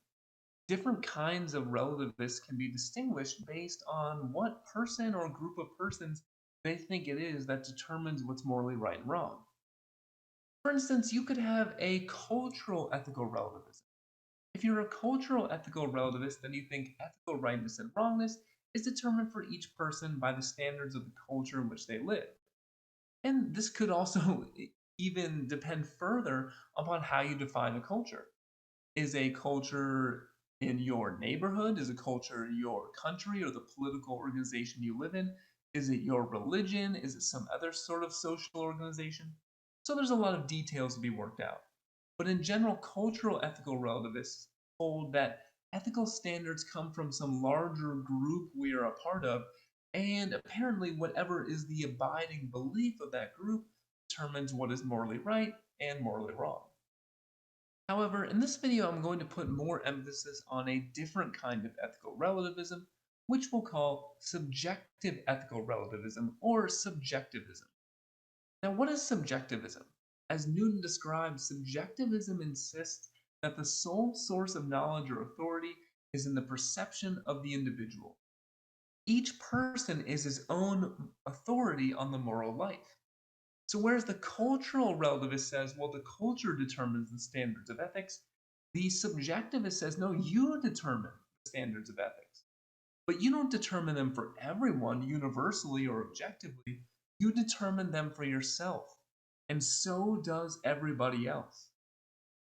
Different kinds of relativists can be distinguished based on what person or group of persons they think it is that determines what's morally right and wrong. For instance, you could have a cultural ethical relativism. If you're a cultural ethical relativist, then you think ethical rightness and wrongness is determined for each person by the standards of the culture in which they live. And this could also even depend further upon how you define a culture. Is a culture in your neighborhood? Is a culture in your country or the political organization you live in? Is it your religion? Is it some other sort of social organization? So there's a lot of details to be worked out. But in general, cultural ethical relativists hold that ethical standards come from some larger group we are a part of, and apparently, whatever is the abiding belief of that group determines what is morally right and morally wrong. However, in this video, I'm going to put more emphasis on a different kind of ethical relativism, which we'll call subjective ethical relativism or subjectivism. Now, what is subjectivism? As Newton describes, subjectivism insists that the sole source of knowledge or authority is in the perception of the individual. Each person is his own authority on the moral life. So, whereas the cultural relativist says, well, the culture determines the standards of ethics, the subjectivist says, no, you determine the standards of ethics. But you don't determine them for everyone universally or objectively. You determine them for yourself. And so does everybody else.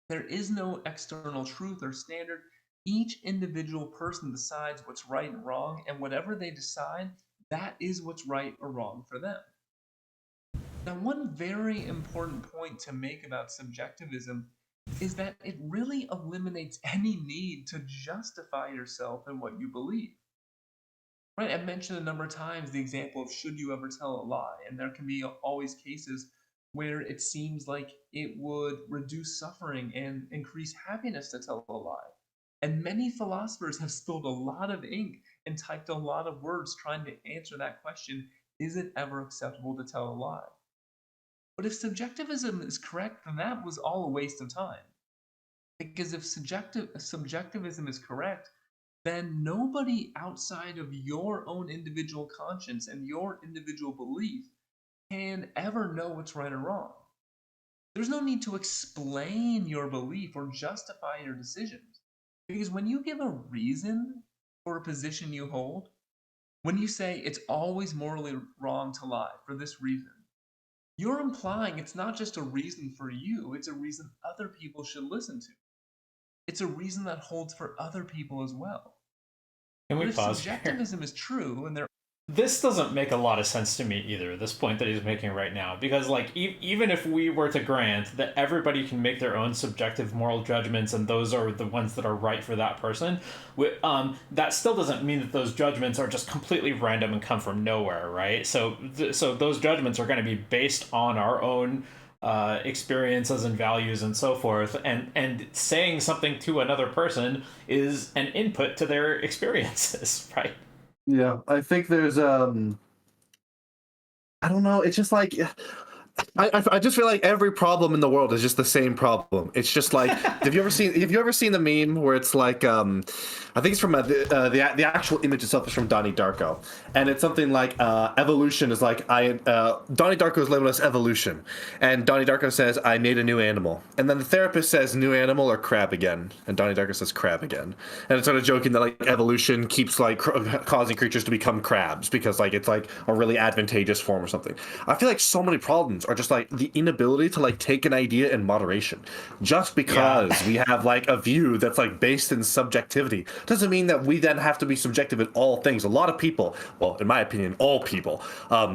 There is no external truth or standard. Each individual person decides what's right and wrong, and whatever they decide, that is what's right or wrong for them. Now, one very important point to make about subjectivism is that it really eliminates any need to justify yourself in what you believe. Right? I mentioned a number of times the example of should you ever tell a lie, and there can be always cases where it seems like it would reduce suffering and increase happiness to tell a lie. And many philosophers have spilled a lot of ink and typed a lot of words trying to answer that question, is it ever acceptable to tell a lie? But if subjectivism is correct, then that was all a waste of time. Because if subjectivism is correct, then nobody outside of your own individual conscience and your individual belief can ever know what's right or wrong. There's no need to explain your belief or justify your decisions. Because when you give a reason for a position you hold, when you say it's always morally wrong to lie for this reason, you're implying it's not just a reason for you, it's a reason other people should listen to. It's a reason that holds for other people as well. Can we But if pause here? subjectivism is true, and This doesn't make a lot of sense to me either, this point that he's making right now, because like even if we were to grant that everybody can make their own subjective moral judgments and those are the ones that are right for that person, that still doesn't mean that those judgments are just completely random and come from nowhere, right? So those judgments are going to be based on our own experiences and values and so forth, and saying something to another person is an input to their experiences, right? Yeah, I think there's I don't know. It's just like I just feel like every problem in the world is just the same problem. It's just like have you ever seen the meme where it's like I think it's from the actual image itself is from Donnie Darko, and it's something like evolution is like Donnie Darko is labeled as evolution, and Donnie Darko says I made a new animal, and then the therapist says new animal or crab again, and Donnie Darko says crab again, and it's sort of joking that like evolution keeps like causing creatures to become crabs because like it's like a really advantageous form or something. I feel like so many problems are just like the inability to like take an idea in moderation. Just because we have like a view that's like based in subjectivity doesn't mean that we then have to be subjective in all things. A lot of people, well, in my opinion, all people,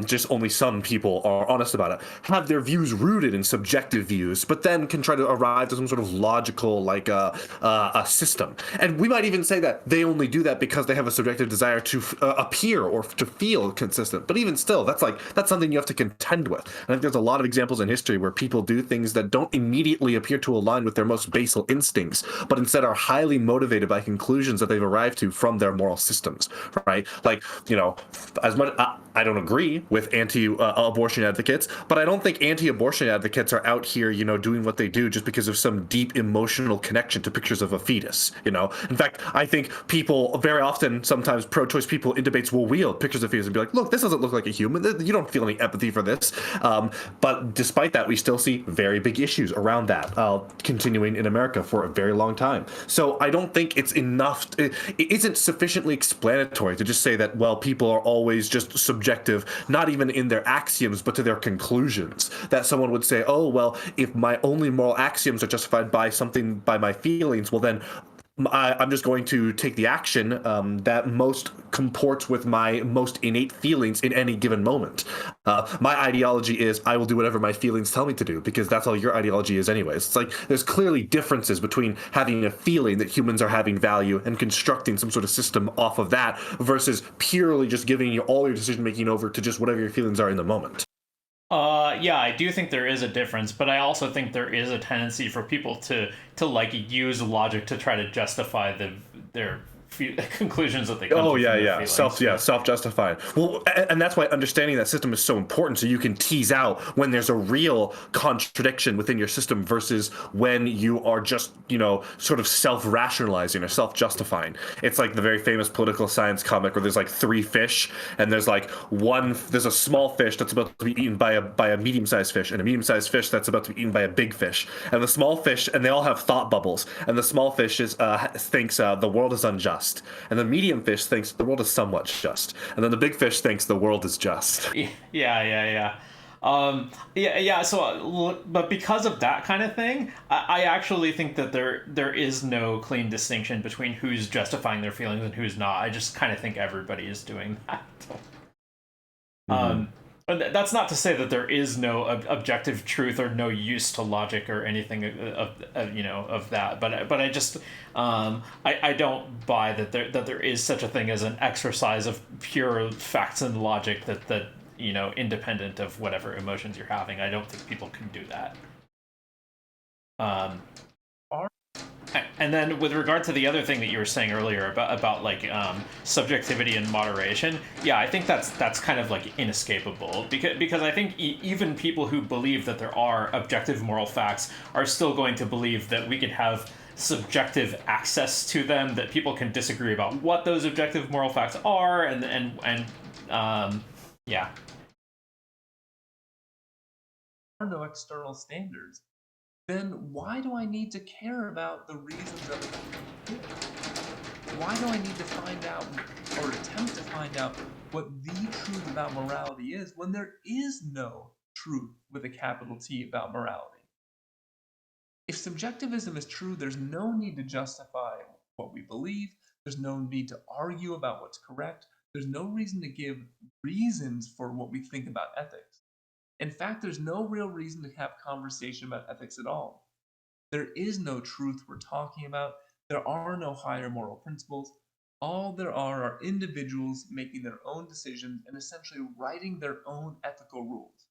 just only some people are honest about it, have their views rooted in subjective views, but then can try to arrive to some sort of logical like a system. And we might even say that they only do that because they have a subjective desire to appear or to feel consistent. But even still, that's something you have to contend with. And I think there's a lot of examples in history where people do things that don't immediately appear to align with their most basal instincts, but instead are highly motivated by conclusions that they've arrived to from their moral systems, right? Like, you know, as much I don't agree with anti-abortion advocates, but I don't think anti-abortion advocates are out here, you know, doing what they do just because of some deep emotional connection to pictures of a fetus, you know? In fact, I think people very often, sometimes pro-choice people in debates will wield pictures of fetus and be like, look, this doesn't look like a human. You don't feel any empathy for this. But despite that, we still see very big issues around that continuing in America for a very long time. So I don't think it's enough. It isn't sufficiently explanatory to just say that, well, people are always just subjective, not even in their axioms, but to their conclusions. That someone would say, oh, well, if my only moral axioms are justified by something, by my feelings, well, then I'm just going to take the action that most comports with my most innate feelings in any given moment. My ideology is I will do whatever my feelings tell me to do because that's all your ideology is anyways. It's like there's clearly differences between having a feeling that humans are having value and constructing some sort of system off of that versus purely just giving you all your decision making over to just whatever your feelings are in the moment. Yeah, I do think there is a difference, but I also think there is a tendency for people to like use logic to try to justify their conclusions that they come Oh to yeah, from their yeah, feelings. Yeah. self-justifying. Well, and that's why understanding that system is so important, so you can tease out when there's a real contradiction within your system versus when you are just, sort of self-rationalizing or self-justifying. It's like the very famous political science comic where there's like three fish, and there's a small fish that's about to be eaten by a medium-sized fish, and a medium-sized fish that's about to be eaten by a big fish, and the small fish, and they all have thought bubbles, and the small fish thinks the world is unjust, and the medium fish thinks the world is somewhat just, and then the big fish thinks the world is just. Yeah, yeah. Yeah. So, but because of that kind of thing, I actually think that there is no clean distinction between who's justifying their feelings and who's not. I just kind of think everybody is doing that. Mm-hmm. But that's not to say that there is no objective truth or no use to logic or anything of that. But I just I don't buy that there is such a thing as an exercise of pure facts and logic that independent of whatever emotions you're having. I don't think people can do that. Um, and then with regard to the other thing that you were saying earlier about like subjectivity and moderation, yeah, I think that's kind of like inescapable because I think even people who believe that there are objective moral facts are still going to believe that we can have subjective access to them, that people can disagree about what those objective moral facts are, and yeah. There are no external standards. Then why do I need to care about the reasons of it? Why do I need to find out or attempt to find out what the truth about morality is when there is no truth with a capital T about morality? If subjectivism is true, there's no need to justify what we believe. There's no need to argue about what's correct. There's no reason to give reasons for what we think about ethics. In fact, there's no real reason to have conversation about ethics at all. There is no truth we're talking about. There are no higher moral principles. All there are individuals making their own decisions and essentially writing their own ethical rules.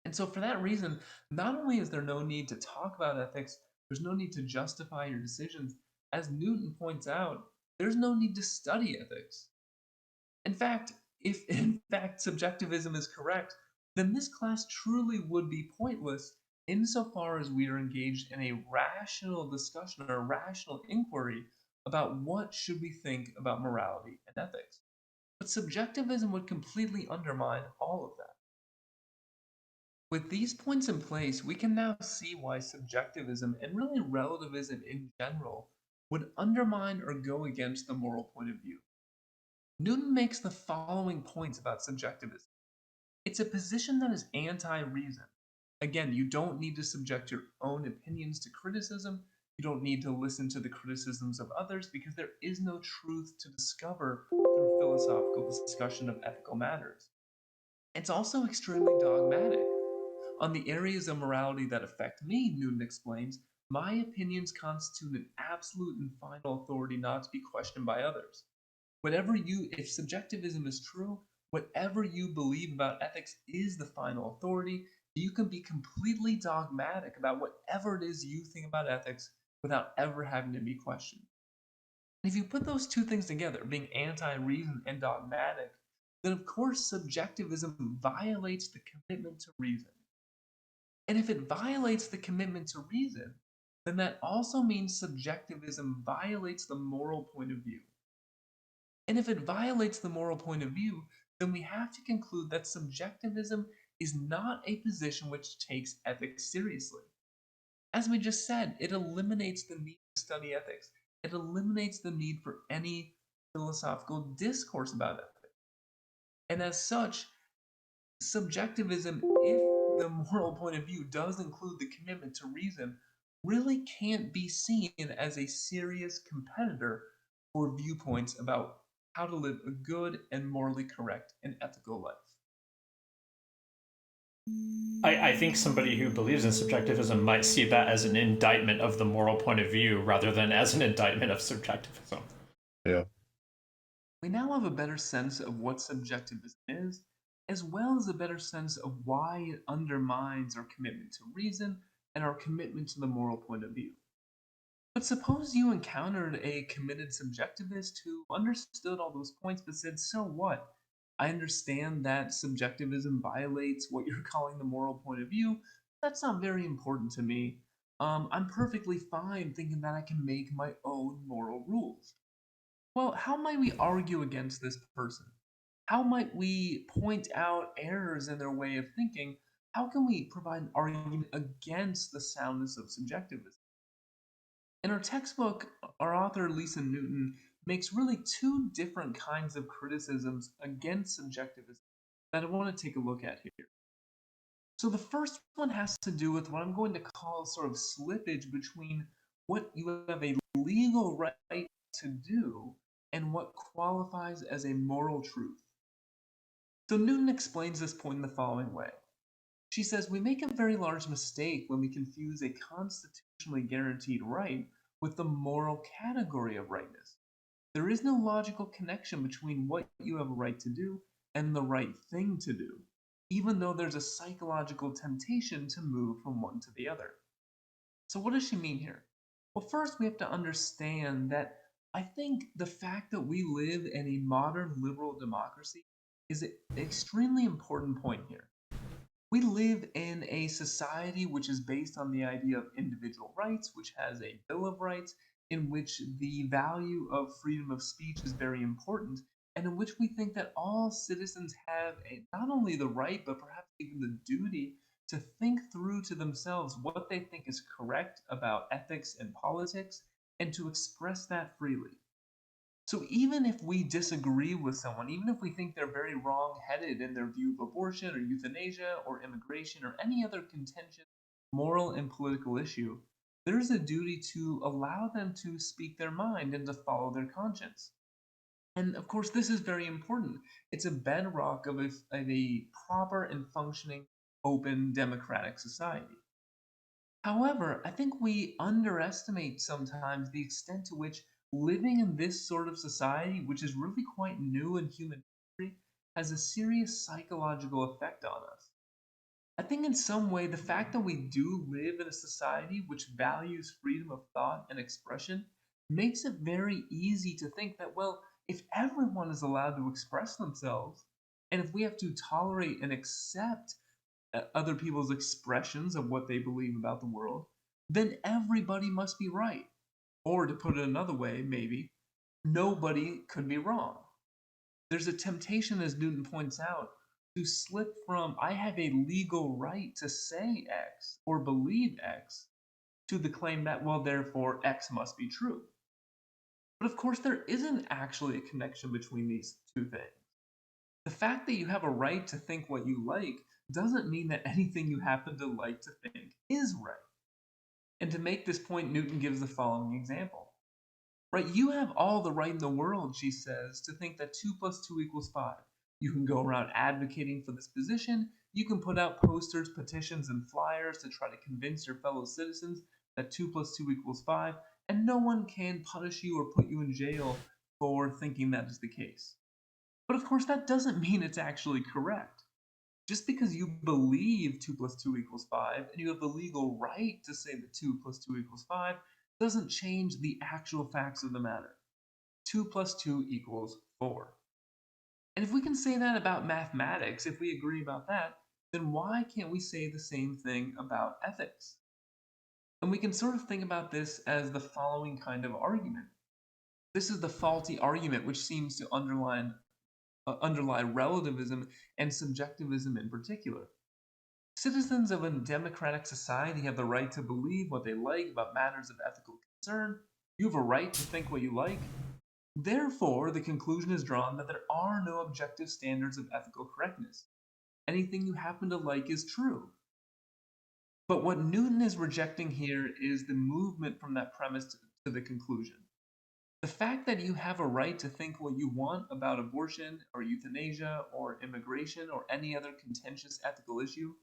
And so, for that reason, not only is there no need to talk about ethics, there's no need to justify your decisions. As Newton points out, there's no need to study ethics. In fact, if in fact subjectivism is correct, then this class truly would be pointless insofar as we are engaged in a rational discussion or a rational inquiry about what should we think about morality and ethics. But subjectivism would completely undermine all of that. With these points in place, we can now see why subjectivism and really relativism in general would undermine or go against the moral point of view. Newton makes the following points about subjectivism. It's a position that is anti-reason. Again, you don't need to subject your own opinions to criticism. You don't need to listen to the criticisms of others because there is no truth to discover through philosophical discussion of ethical matters. It's also extremely dogmatic. On the areas of morality that affect me, Newton explains, my opinions constitute an absolute and final authority not to be questioned by others. If subjectivism is true, whatever you believe about ethics is the final authority. You can be completely dogmatic about whatever it is you think about ethics without ever having to be questioned. And if you put those two things together, being anti-reason and dogmatic, then of course subjectivism violates the commitment to reason. And if it violates the commitment to reason, then that also means subjectivism violates the moral point of view. And if it violates the moral point of view, then we have to conclude that subjectivism is not a position which takes ethics seriously. As we just said, it eliminates the need to study ethics. It eliminates the need for any philosophical discourse about ethics. And as such, subjectivism, if the moral point of view does include the commitment to reason, really can't be seen as a serious competitor for viewpoints about how to live a good and morally correct and ethical life. I think somebody who believes in subjectivism might see that as an indictment of the moral point of view rather than as an indictment of subjectivism. Yeah. We now have a better sense of what subjectivism is as well as a better sense of why it undermines our commitment to reason and our commitment to the moral point of view. But suppose you encountered a committed subjectivist who understood all those points but said, so what? I understand that subjectivism violates what you're calling the moral point of view. That's not very important to me. I'm perfectly fine thinking that I can make my own moral rules. Well, how might we argue against this person? How might we point out errors in their way of thinking? How can we provide an argument against the soundness of subjectivism? In our textbook, our author Lisa Newton makes really two different kinds of criticisms against subjectivism that I want to take a look at here. So the first one has to do with what I'm going to call sort of slippage between what you have a legal right to do and what qualifies as a moral truth. So Newton explains this point in the following way. She says, we make a very large mistake when we confuse a constitutionally guaranteed right with the moral category of rightness. There is no logical connection between what you have a right to do and the right thing to do, even though there's a psychological temptation to move from one to the other. So, what does she mean here? Well, first, we have to understand that I think the fact that we live in a modern liberal democracy is an extremely important point here. We live in a society which is based on the idea of individual rights, which has a Bill of Rights, in which the value of freedom of speech is very important, and in which we think that all citizens have not only the right, but perhaps even the duty to think through to themselves what they think is correct about ethics and politics, and to express that freely. So even if we disagree with someone, even if we think they're very wrong-headed in their view of abortion or euthanasia or immigration or any other contentious moral and political issue, there's a duty to allow them to speak their mind and to follow their conscience. And of course, this is very important. It's a bedrock of a proper and functioning, open, democratic society. However, I think we underestimate sometimes the extent to which living in this sort of society, which is really quite new in human history, has a serious psychological effect on us. I think in some way, the fact that we do live in a society which values freedom of thought and expression makes it very easy to think that, well, if everyone is allowed to express themselves, and if we have to tolerate and accept other people's expressions of what they believe about the world, then everybody must be right. Or to put it another way, maybe, nobody could be wrong. There's a temptation, as Newton points out, to slip from I have a legal right to say X or believe X to the claim that, well, therefore X must be true. But of course, there isn't actually a connection between these two things. The fact that you have a right to think what you like doesn't mean that anything you happen to like to think is right. And to make this point, Newton gives the following example. Right, you have all the right in the world, she says, to think that 2 plus 2 equals 5. You can go around advocating for this position. You can put out posters, petitions, and flyers to try to convince your fellow citizens that 2 plus 2 equals 5, and no one can punish you or put you in jail for thinking that is the case. But of course, that doesn't mean it's actually correct. Just because you believe 2 plus 2 equals 5 and you have the legal right to say that 2 plus 2 equals 5 doesn't change the actual facts of the matter. 2 plus 2 equals 4. And if we can say that about mathematics, if we agree about that, then why can't we say the same thing about ethics? And we can sort of think about this as the following kind of argument. This is the faulty argument which seems to underlie relativism and subjectivism in particular. Citizens of a democratic society have the right to believe what they like about matters of ethical concern. You have a right to think what you like. Therefore, the conclusion is drawn that there are no objective standards of ethical correctness. Anything you happen to like is true. But what Newton is rejecting here is the movement from that premise to the conclusion. The fact that you have a right to think what you want about abortion or euthanasia or immigration or any other contentious ethical issue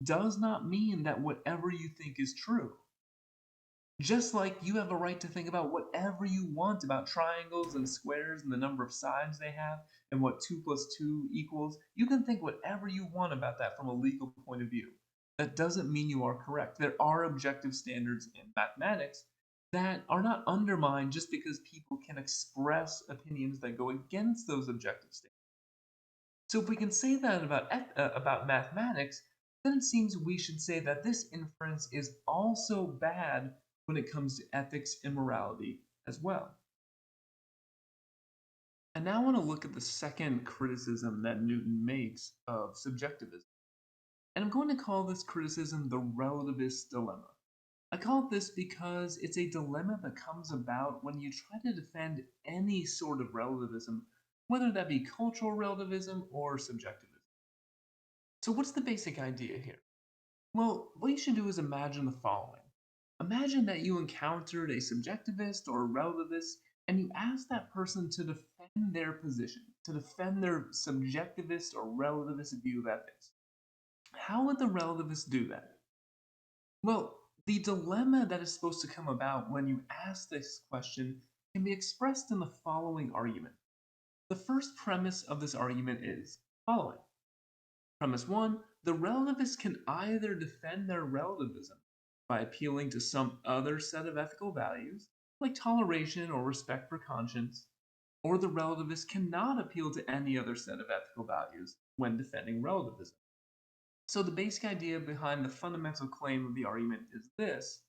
does not mean that whatever you think is true. Just like you have a right to think about whatever you want about triangles and squares and the number of sides they have and what 2 plus 2 equals, you can think whatever you want about that from a legal point of view. That doesn't mean you are correct. There are objective standards in mathematics that are not undermined just because people can express opinions that go against those objective standards. So if we can say that about mathematics, then it seems we should say that this inference is also bad when it comes to ethics and morality as well. And now I want to look at the second criticism that Newton makes of subjectivism. And I'm going to call this criticism the relativist dilemma. I call it this because it's a dilemma that comes about when you try to defend any sort of relativism, whether that be cultural relativism or subjectivism. So what's the basic idea here? Well, what you should do is imagine the following. Imagine that you encountered a subjectivist or a relativist, and you asked that person to defend their position, to defend their subjectivist or relativist view of ethics. How would the relativist do that? Well, the dilemma that is supposed to come about when you ask this question can be expressed in the following argument. The first premise of this argument is following. Premise 1, the relativist can either defend their relativism by appealing to some other set of ethical values, like toleration or respect for conscience, or the relativist cannot appeal to any other set of ethical values when defending relativism. So the basic idea behind the fundamental claim of the argument is this.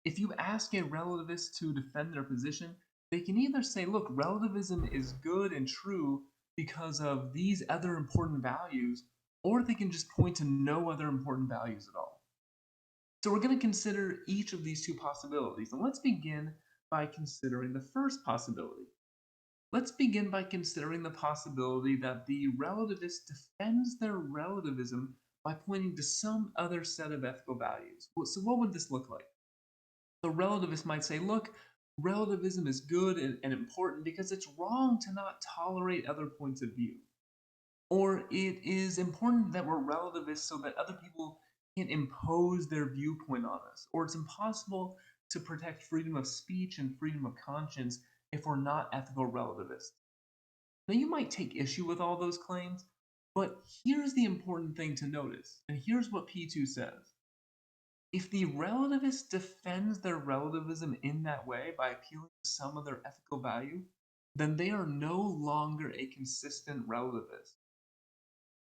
If you ask a relativist to defend their position, they can either say, look, relativism is good and true because of these other important values, or they can just point to no other important values at all. So we're going to consider each of these two possibilities, and let's begin by considering the first possibility. Let's begin by considering the possibility that the relativist defends their relativism by pointing to some other set of ethical values. So what would this look like? The relativist might say, look, relativism is good and important because it's wrong to not tolerate other points of view. Or it is important that we're relativists so that other people can't impose their viewpoint on us. Or it's impossible to protect freedom of speech and freedom of conscience if we're not ethical relativists. Now, you might take issue with all those claims, but here's the important thing to notice, and here's what P2 says. If the relativist defends their relativism in that way by appealing to some other ethical value, then they are no longer a consistent relativist.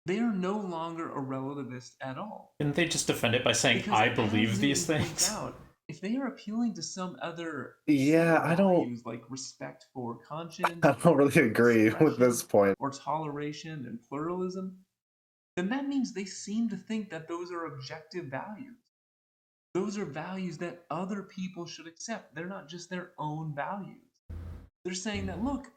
They are no longer a relativist at all. Didn't they just defend it by saying, Because I as believe these Newton points things? out, if they are appealing to some other Yeah, I don't. values like respect for conscience, I don't really agree with this expression, point. or toleration and pluralism, then that means they seem to think that those are objective values. Those are values that other people should accept. They're not just their own values. They're saying that, look,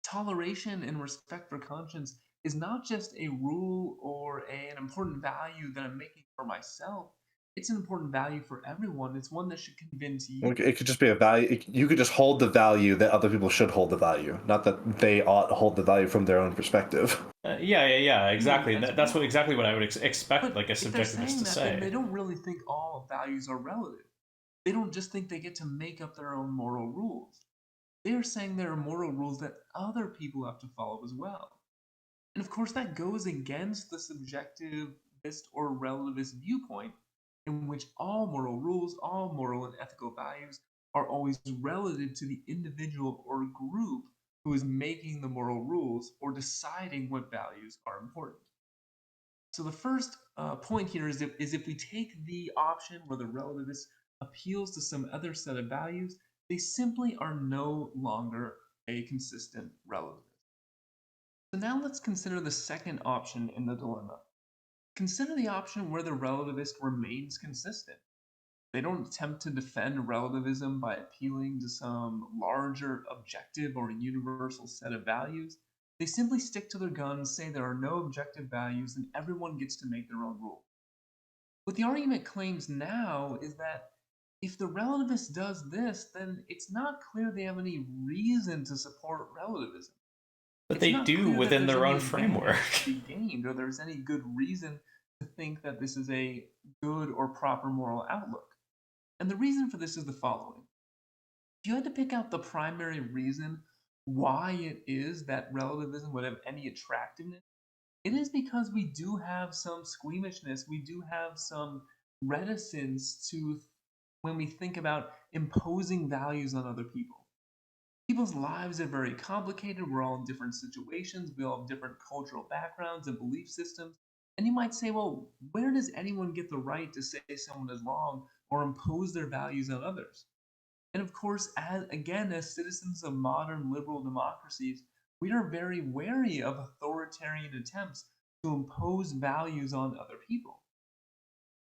toleration and respect for conscience is not just a rule or an important value that I'm making for myself. It's an important value for everyone. It's one that should convince you. It could just be a value. You could just hold the value that other people should hold the value, not that they ought to hold the value from their own perspective. Yeah, exactly. That's well. exactly what I would expect, But like a if they're subjectivist saying to that, then they say. don't really think all values are relative. They don't just think they get to make up their own moral rules. They are saying there are moral rules that other people have to follow as well. And of course, that goes against the subjectivist or relativist viewpoint, in which all moral rules, all moral and ethical values are always relative to the individual or group who is making the moral rules or deciding what values are important. So the first point here is if we take the option where the relativist appeals to some other set of values, they simply are no longer a consistent relativist. So now let's consider the second option in the dilemma. Consider the option where the relativist remains consistent. They don't attempt to defend relativism by appealing to some larger objective or universal set of values. They simply stick to their guns, say there are no objective values, and everyone gets to make their own rules. What the argument claims now is that if the relativist does this, then it's not clear they have any reason to support relativism. But It's they not do clear that within there's their any own framework. advantage to be gained, or there's any good reason to think that this is a good or proper moral outlook. And the reason for this is the following. If you had to pick out the primary reason why it is that relativism would have any attractiveness, it is because we do have some squeamishness, we do have some reticence to when we think about imposing values on other people. People's lives are very complicated. We're all in different situations. We all have different cultural backgrounds and belief systems. And you might say, well, where does anyone get the right to say someone is wrong or impose their values on others? And of course, as citizens of modern liberal democracies, we are very wary of authoritarian attempts to impose values on other people.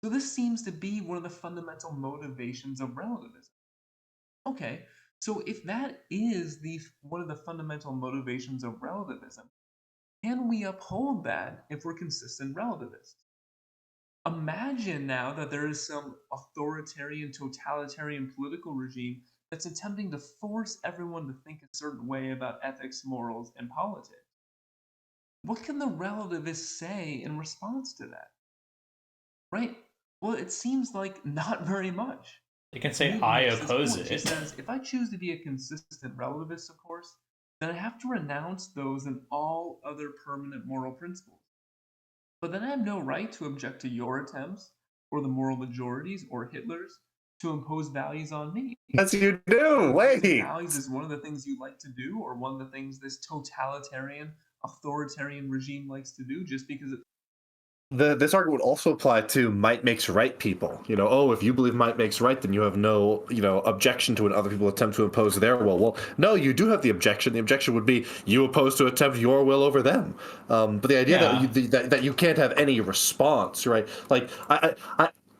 So this seems to be one of the fundamental motivations of relativism. Okay, so if that is the one of the fundamental motivations of relativism, can we uphold that if we're consistent relativists? Imagine now that there is some authoritarian, totalitarian political regime that's attempting to force everyone to think a certain way about ethics, morals, and politics. What can the relativists say in response to that? Right? Well, it seems like not very much. They can say, Newton I makes this oppose point. She it. says, if I choose to be a consistent relativist, of course, then I have to renounce those and all other permanent moral principles. But then I have no right to object to your attempts, or the moral majorities, or Hitler's, to impose values on me. Yes, you do. Imposing Wait. values is one of the things you like to do, or one of the things this totalitarian, authoritarian regime likes to do, just because it This argument would also apply to might makes right people. Oh, if you believe might makes right, then you have no, objection to when other people attempt to impose their will. Well, no, you do have the objection. The objection would be you oppose to attempt your will over them. But the idea that Yeah. that you can't have any response, right? Like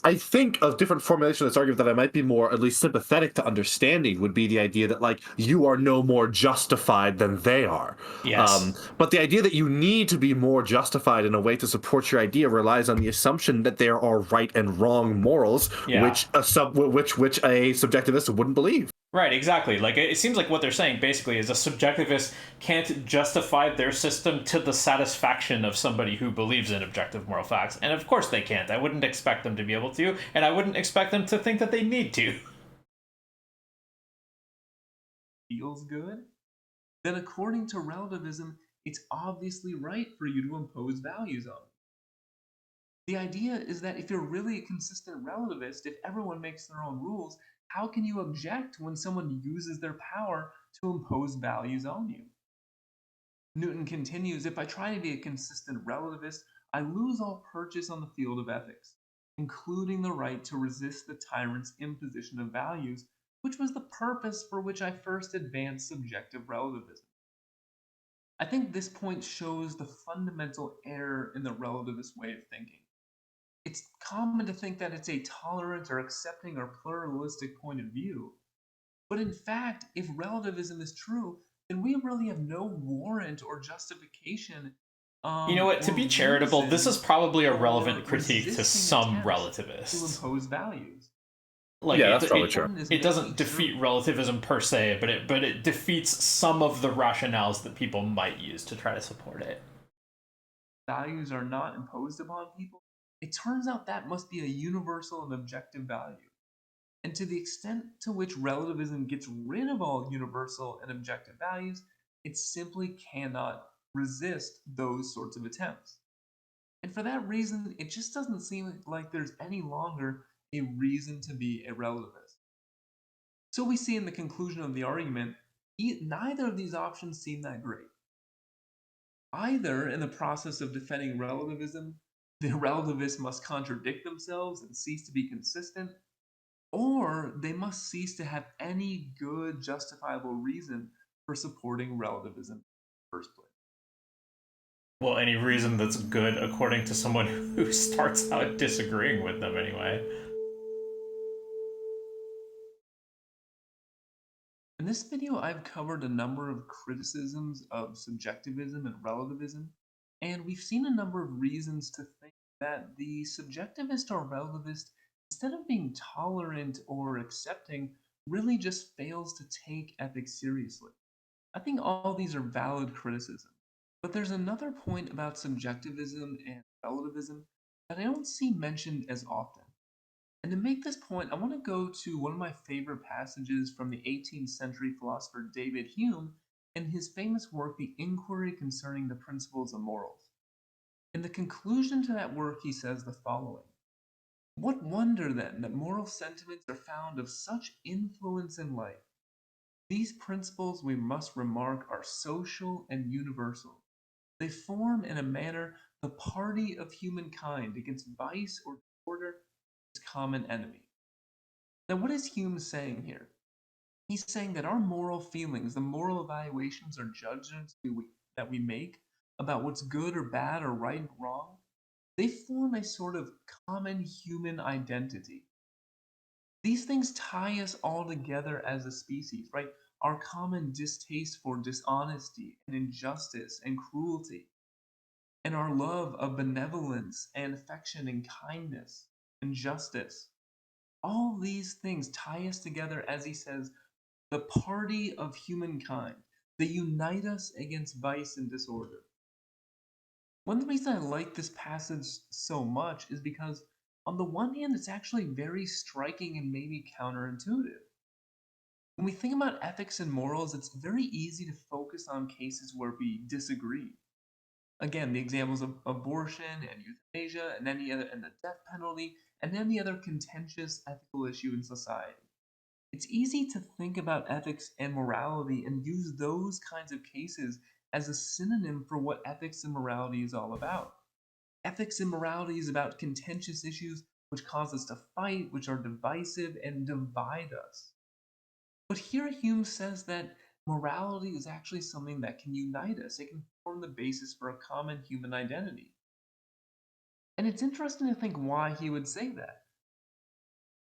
I think of different formulation of this argument that I might be more at least sympathetic to understanding would be the idea that like you are no more justified than they are. Yes. But the idea that you need to be more justified in a way to support your idea relies on the assumption that there are right and wrong morals, Yeah. which a subjectivist wouldn't believe. Right, exactly. Like it seems like what they're saying basically is a subjectivist can't justify their system to the satisfaction of somebody who believes in objective moral facts. And of course they can't. I wouldn't expect them to be able to, and I wouldn't expect them to think that they need to. feels good, then according to relativism, it's obviously right for you to impose values on it. The idea is that if you're really a consistent relativist, if everyone makes their own rules, how can you object when someone uses their power to impose values on you? Newton continues, if I try to be a consistent relativist, I lose all purchase on the field of ethics, including the right to resist the tyrant's imposition of values, which was the purpose for which I first advanced subjective relativism. I think this point shows the fundamental error in the relativist way of thinking. It's common to think that it's a tolerant or accepting or pluralistic point of view. But in fact, if relativism is true, then we really have no warrant or justification You know what? To or be charitable, this is reason probably a relevant for critique to resisting some attempts to relativists. impose values. Like Yeah, it, that's probably it, true. Important is it doesn't making defeat sure relativism per se, but it defeats some of the rationales that people might use to try to support it. values are not imposed upon people. It turns out that must be a universal and objective value. And to the extent to which relativism gets rid of all universal and objective values, it simply cannot resist those sorts of attempts. And for that reason, it just doesn't seem like there's any longer a reason to be a relativist. So we see in the conclusion of the argument, neither of these options seem that great. Either in the process of defending relativism, the relativists must contradict themselves and cease to be consistent, or they must cease to have any good justifiable reason for supporting relativism in the first place. Well, any reason that's good according to someone who starts out disagreeing with them anyway. In this video, I've covered a number of criticisms of subjectivism and relativism, and we've seen a number of reasons to think that the subjectivist or relativist, instead of being tolerant or accepting, really just fails to take ethics seriously. I think all these are valid criticisms. But there's another point about subjectivism and relativism that I don't see mentioned as often. And to make this point, I want to go to one of my favorite passages from the 18th century philosopher David Hume in his famous work, The Inquiry Concerning the Principles of Morals. In the conclusion to that work, he says the following: "What wonder, then, that moral sentiments are found of such influence in life? These principles, we must remark, are social and universal. They form, in a manner, the party of humankind against vice or disorder, its common enemy." Now, what is Hume saying here? He's saying that our moral feelings, the moral evaluations or judgments that we make about what's good or bad or right and wrong, they form a sort of common human identity. These things tie us all together as a species, right? Our common distaste for dishonesty and injustice and cruelty, and our love of benevolence and affection and kindness and justice. All these things tie us together, as he says, the party of humankind. They unite us against vice and disorder. One of the reasons I like this passage so much is because, on the one hand, it's actually very striking and maybe counterintuitive. When we think about ethics and morals, it's very easy to focus on cases where we disagree. Again, the examples of abortion and euthanasia and and the death penalty and any other contentious ethical issue in society. It's easy to think about ethics and morality and use those kinds of cases as a synonym for what ethics and morality is all about. Ethics and morality is about contentious issues which cause us to fight, which are divisive and divide us. But here Hume says that morality is actually something that can unite us. It can form the basis for a common human identity. And it's interesting to think why he would say that.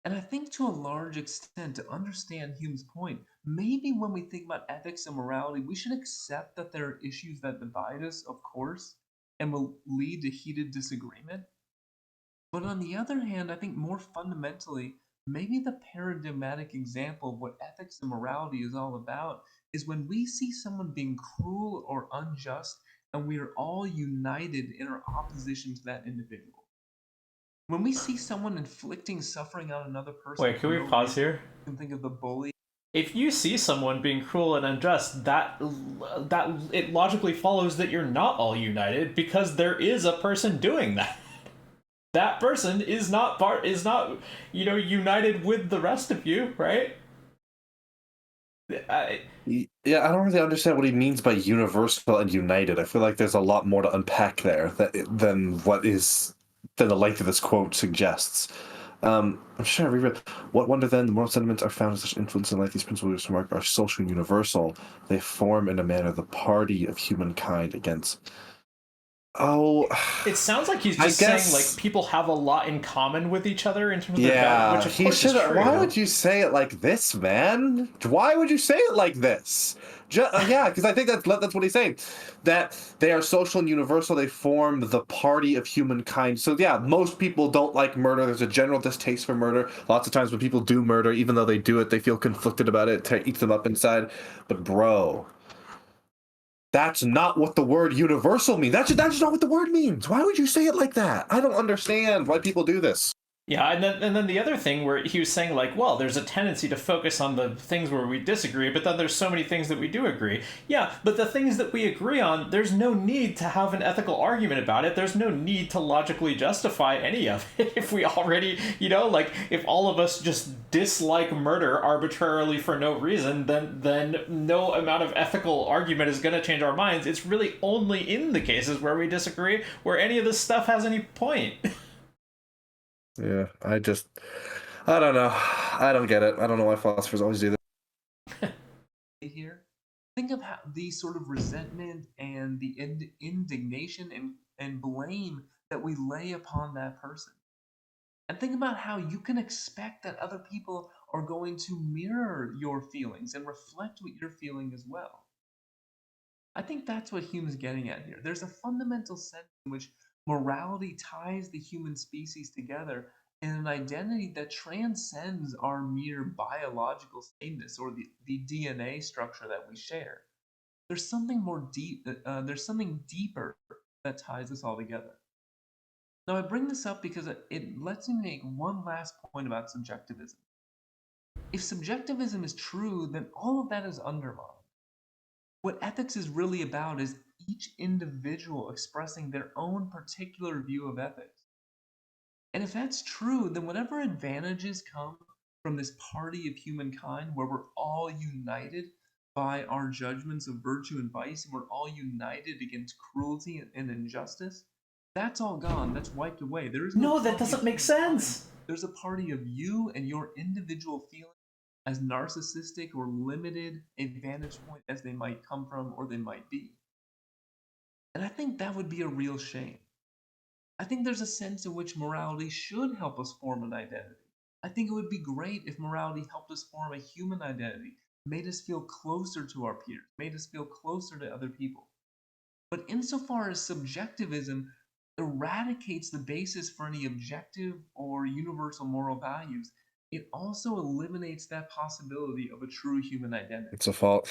And I think to a large extent, to understand Hume's point, maybe when we think about ethics and morality, we should accept that there are issues that divide us, of course, and will lead to heated disagreement. But on the other hand, I think more fundamentally, maybe the paradigmatic example of what ethics and morality is all about is when we see someone being cruel or unjust, and we are all united in our opposition to that individual. When we see someone inflicting suffering on another person Wait, for can we no pause reason, here? you can think of the bully. If you see someone being cruel and unjust, that it logically follows that you're not all united because there is a person doing that. That person is not united with the rest of you, right? I, Yeah, I don't really understand what he means by universal and united. I feel like there's a lot more to unpack there than the length of this quote suggests. I'm just trying to reread. What wonder then the moral sentiments are found in such influence in life. These principles remark are social and universal. They form in a manner the party of humankind against. Oh, it sounds like he's I just saying like guess. people have a lot in common with each other in terms of their value, which Yeah, of he course is should. Why true. would you say it like this, man? Why would you say it like this? Yeah, because I think that's what he's saying. That they are social and universal. They form the party of humankind. So yeah, most people don't like murder. There's a general distaste for murder. Lots of times when people do murder, even though they do it, they feel conflicted about it. It eats them up inside. But bro, that's not what the word universal means. That's just not what the word means. Why would you say it like that? I don't understand why people do this. Yeah, and then the other thing where he was saying like, well, there's a tendency to focus on the things where we disagree, but then there's so many things that we do agree. Yeah, but the things that we agree on, there's no need to have an ethical argument about it. There's no need to logically justify any of it if we already, like if all of us just dislike murder arbitrarily for no reason, then no amount of ethical argument is going to change our minds. It's really only in the cases where we disagree where any of this stuff has any point. Yeah, I don't know. I don't get it. I don't know why philosophers always do this. Here, think of how the sort of resentment and the indignation and blame that we lay upon that person. And think about how you can expect that other people are going to mirror your feelings and reflect what you're feeling as well. I think that's what Hume's getting at here. There's a fundamental sense in which morality ties the human species together in an identity that transcends our mere biological sameness or the DNA structure that we share. There's something more deep. There's something deeper that ties us all together. Now, I bring this up because it lets me make one last point about subjectivism. If subjectivism is true, then all of that is undermined. What ethics is really about is each individual expressing their own particular view of ethics. And if that's true, then whatever advantages come from this party of humankind where we're all united by our judgments of virtue and vice, and we're all united against cruelty and injustice, that's all gone. That's wiped away. There is No, that party of doesn't make humankind. sense. There's a party of you and your individual feelings, as narcissistic or limited a vantage point as they might come from or they might be. And I think that would be a real shame. I think there's a sense in which morality should help us form an identity. I think it would be great if morality helped us form a human identity, made us feel closer to our peers, made us feel closer to other people. But insofar as subjectivism eradicates the basis for any objective or universal moral values, it also eliminates that possibility of a true human identity. It's a fault.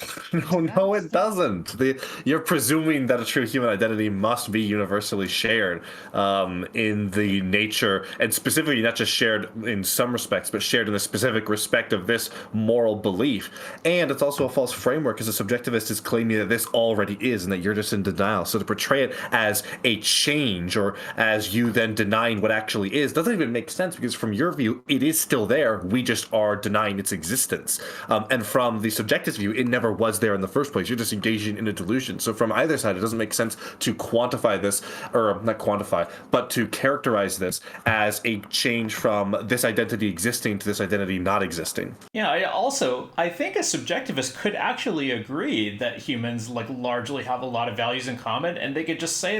No, it doesn't. You're presuming that a true human identity must be universally shared in the nature, and specifically not just shared in some respects, but shared in the specific respect of this moral belief. And it's also a false framework, because a subjectivist is claiming that this already is, and that you're just in denial. So to portray it as a change, or as you then denying what actually is, doesn't even make sense, because from your view, it is still there. We just are denying its existence. And from the subjectivist view, it never was there in the first place. You're just engaging in a delusion. So from either side, it doesn't make sense to quantify this, or not quantify, but to characterize this as a change from this identity existing to this identity not existing. Yeah, I think a subjectivist could actually agree that humans like largely have a lot of values in common, and they could just say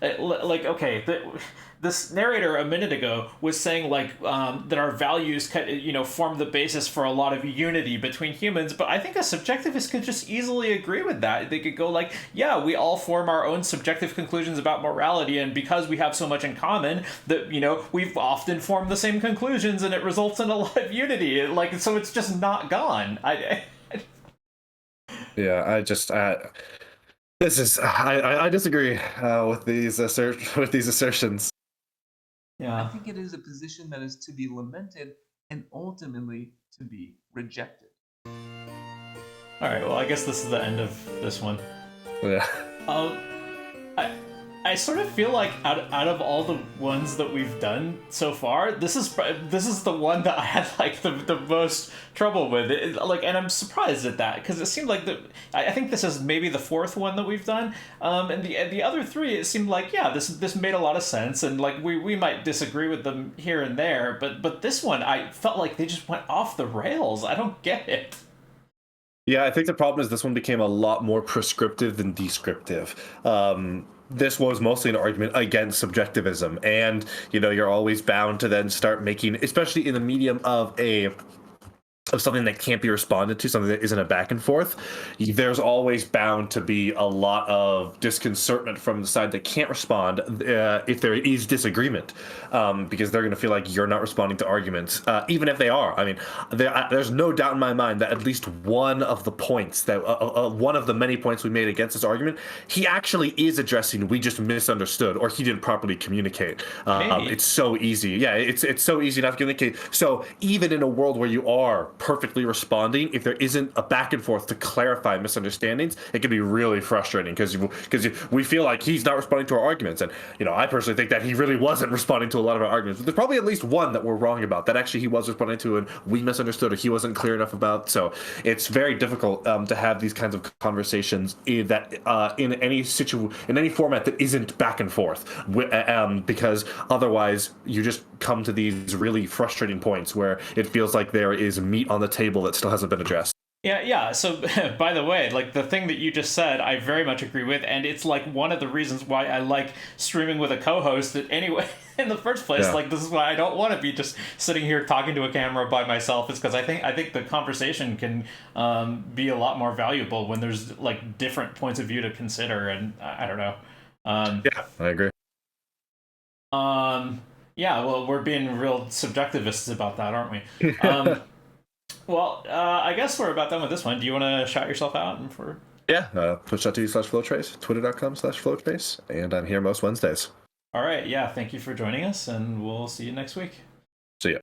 okay, this narrator a minute ago was saying that our values form the basis for a lot of unity between humans, but I think a subjectivist could just easily agree with that. They could go yeah, we all form our own subjective conclusions about morality, and because we have so much in common, that we've often formed the same conclusions, and it results in a lot of unity. So it's just not gone. Yeah, I disagree with these assertions. Yeah. I think it is a position that is to be lamented and ultimately to be rejected. All right. Well, I guess this is the end of this one. Yeah. I sort of feel like out of all the ones that we've done so far, this is the one that I had the most trouble with. And I'm surprised at that, because it seemed like I think this is maybe the fourth one that we've done. And the other three, it seemed like, yeah, this made a lot of sense, and we might disagree with them here and there, but this one, I felt like they just went off the rails. I don't get it. Yeah, I think the problem is this one became a lot more prescriptive than descriptive. This was mostly an argument against subjectivism, and you're always bound to then start making, especially in the medium of something that can't be responded to, something that isn't a back and forth, there's always bound to be a lot of disconcertment from the side that can't respond if there is disagreement, because they're going to feel like you're not responding to arguments, even if they are. I mean, there's no doubt in my mind that at least one of the points one of the many points we made against this argument, he actually is addressing. We just misunderstood, or he didn't properly communicate. It's so easy. Yeah, it's so easy not to communicate. So even in a world where you are perfectly responding, if there isn't a back and forth to clarify misunderstandings, it can be really frustrating, because we feel like he's not responding to our arguments. And I personally think that he really wasn't responding to a lot of our arguments, but there's probably at least one that we're wrong about, that actually he was responding to and we misunderstood, or he wasn't clear enough about. So it's very difficult to have these kinds of conversations in any format that isn't back and forth, because otherwise you just come to these really frustrating points where it feels like there is meat on the table that still hasn't been addressed. Yeah. So, by the way, the thing that you just said, I very much agree with, and it's one of the reasons why I like streaming with a co-host. That anyway, in the first place, Yeah. this is why I don't want to be just sitting here talking to a camera by myself. Is because I think the conversation can be a lot more valuable when there's different points of view to consider, and I don't know. Yeah, I agree. Yeah, well, we're being real subjectivists about that, aren't we? Well, I guess we're about done with this one. Do you want to shout yourself out? Yeah, twitch.tv/Flowtrace, twitter.com/Flowtrace, and I'm here most Wednesdays. All right, yeah, thank you for joining us, and we'll see you next week. See ya.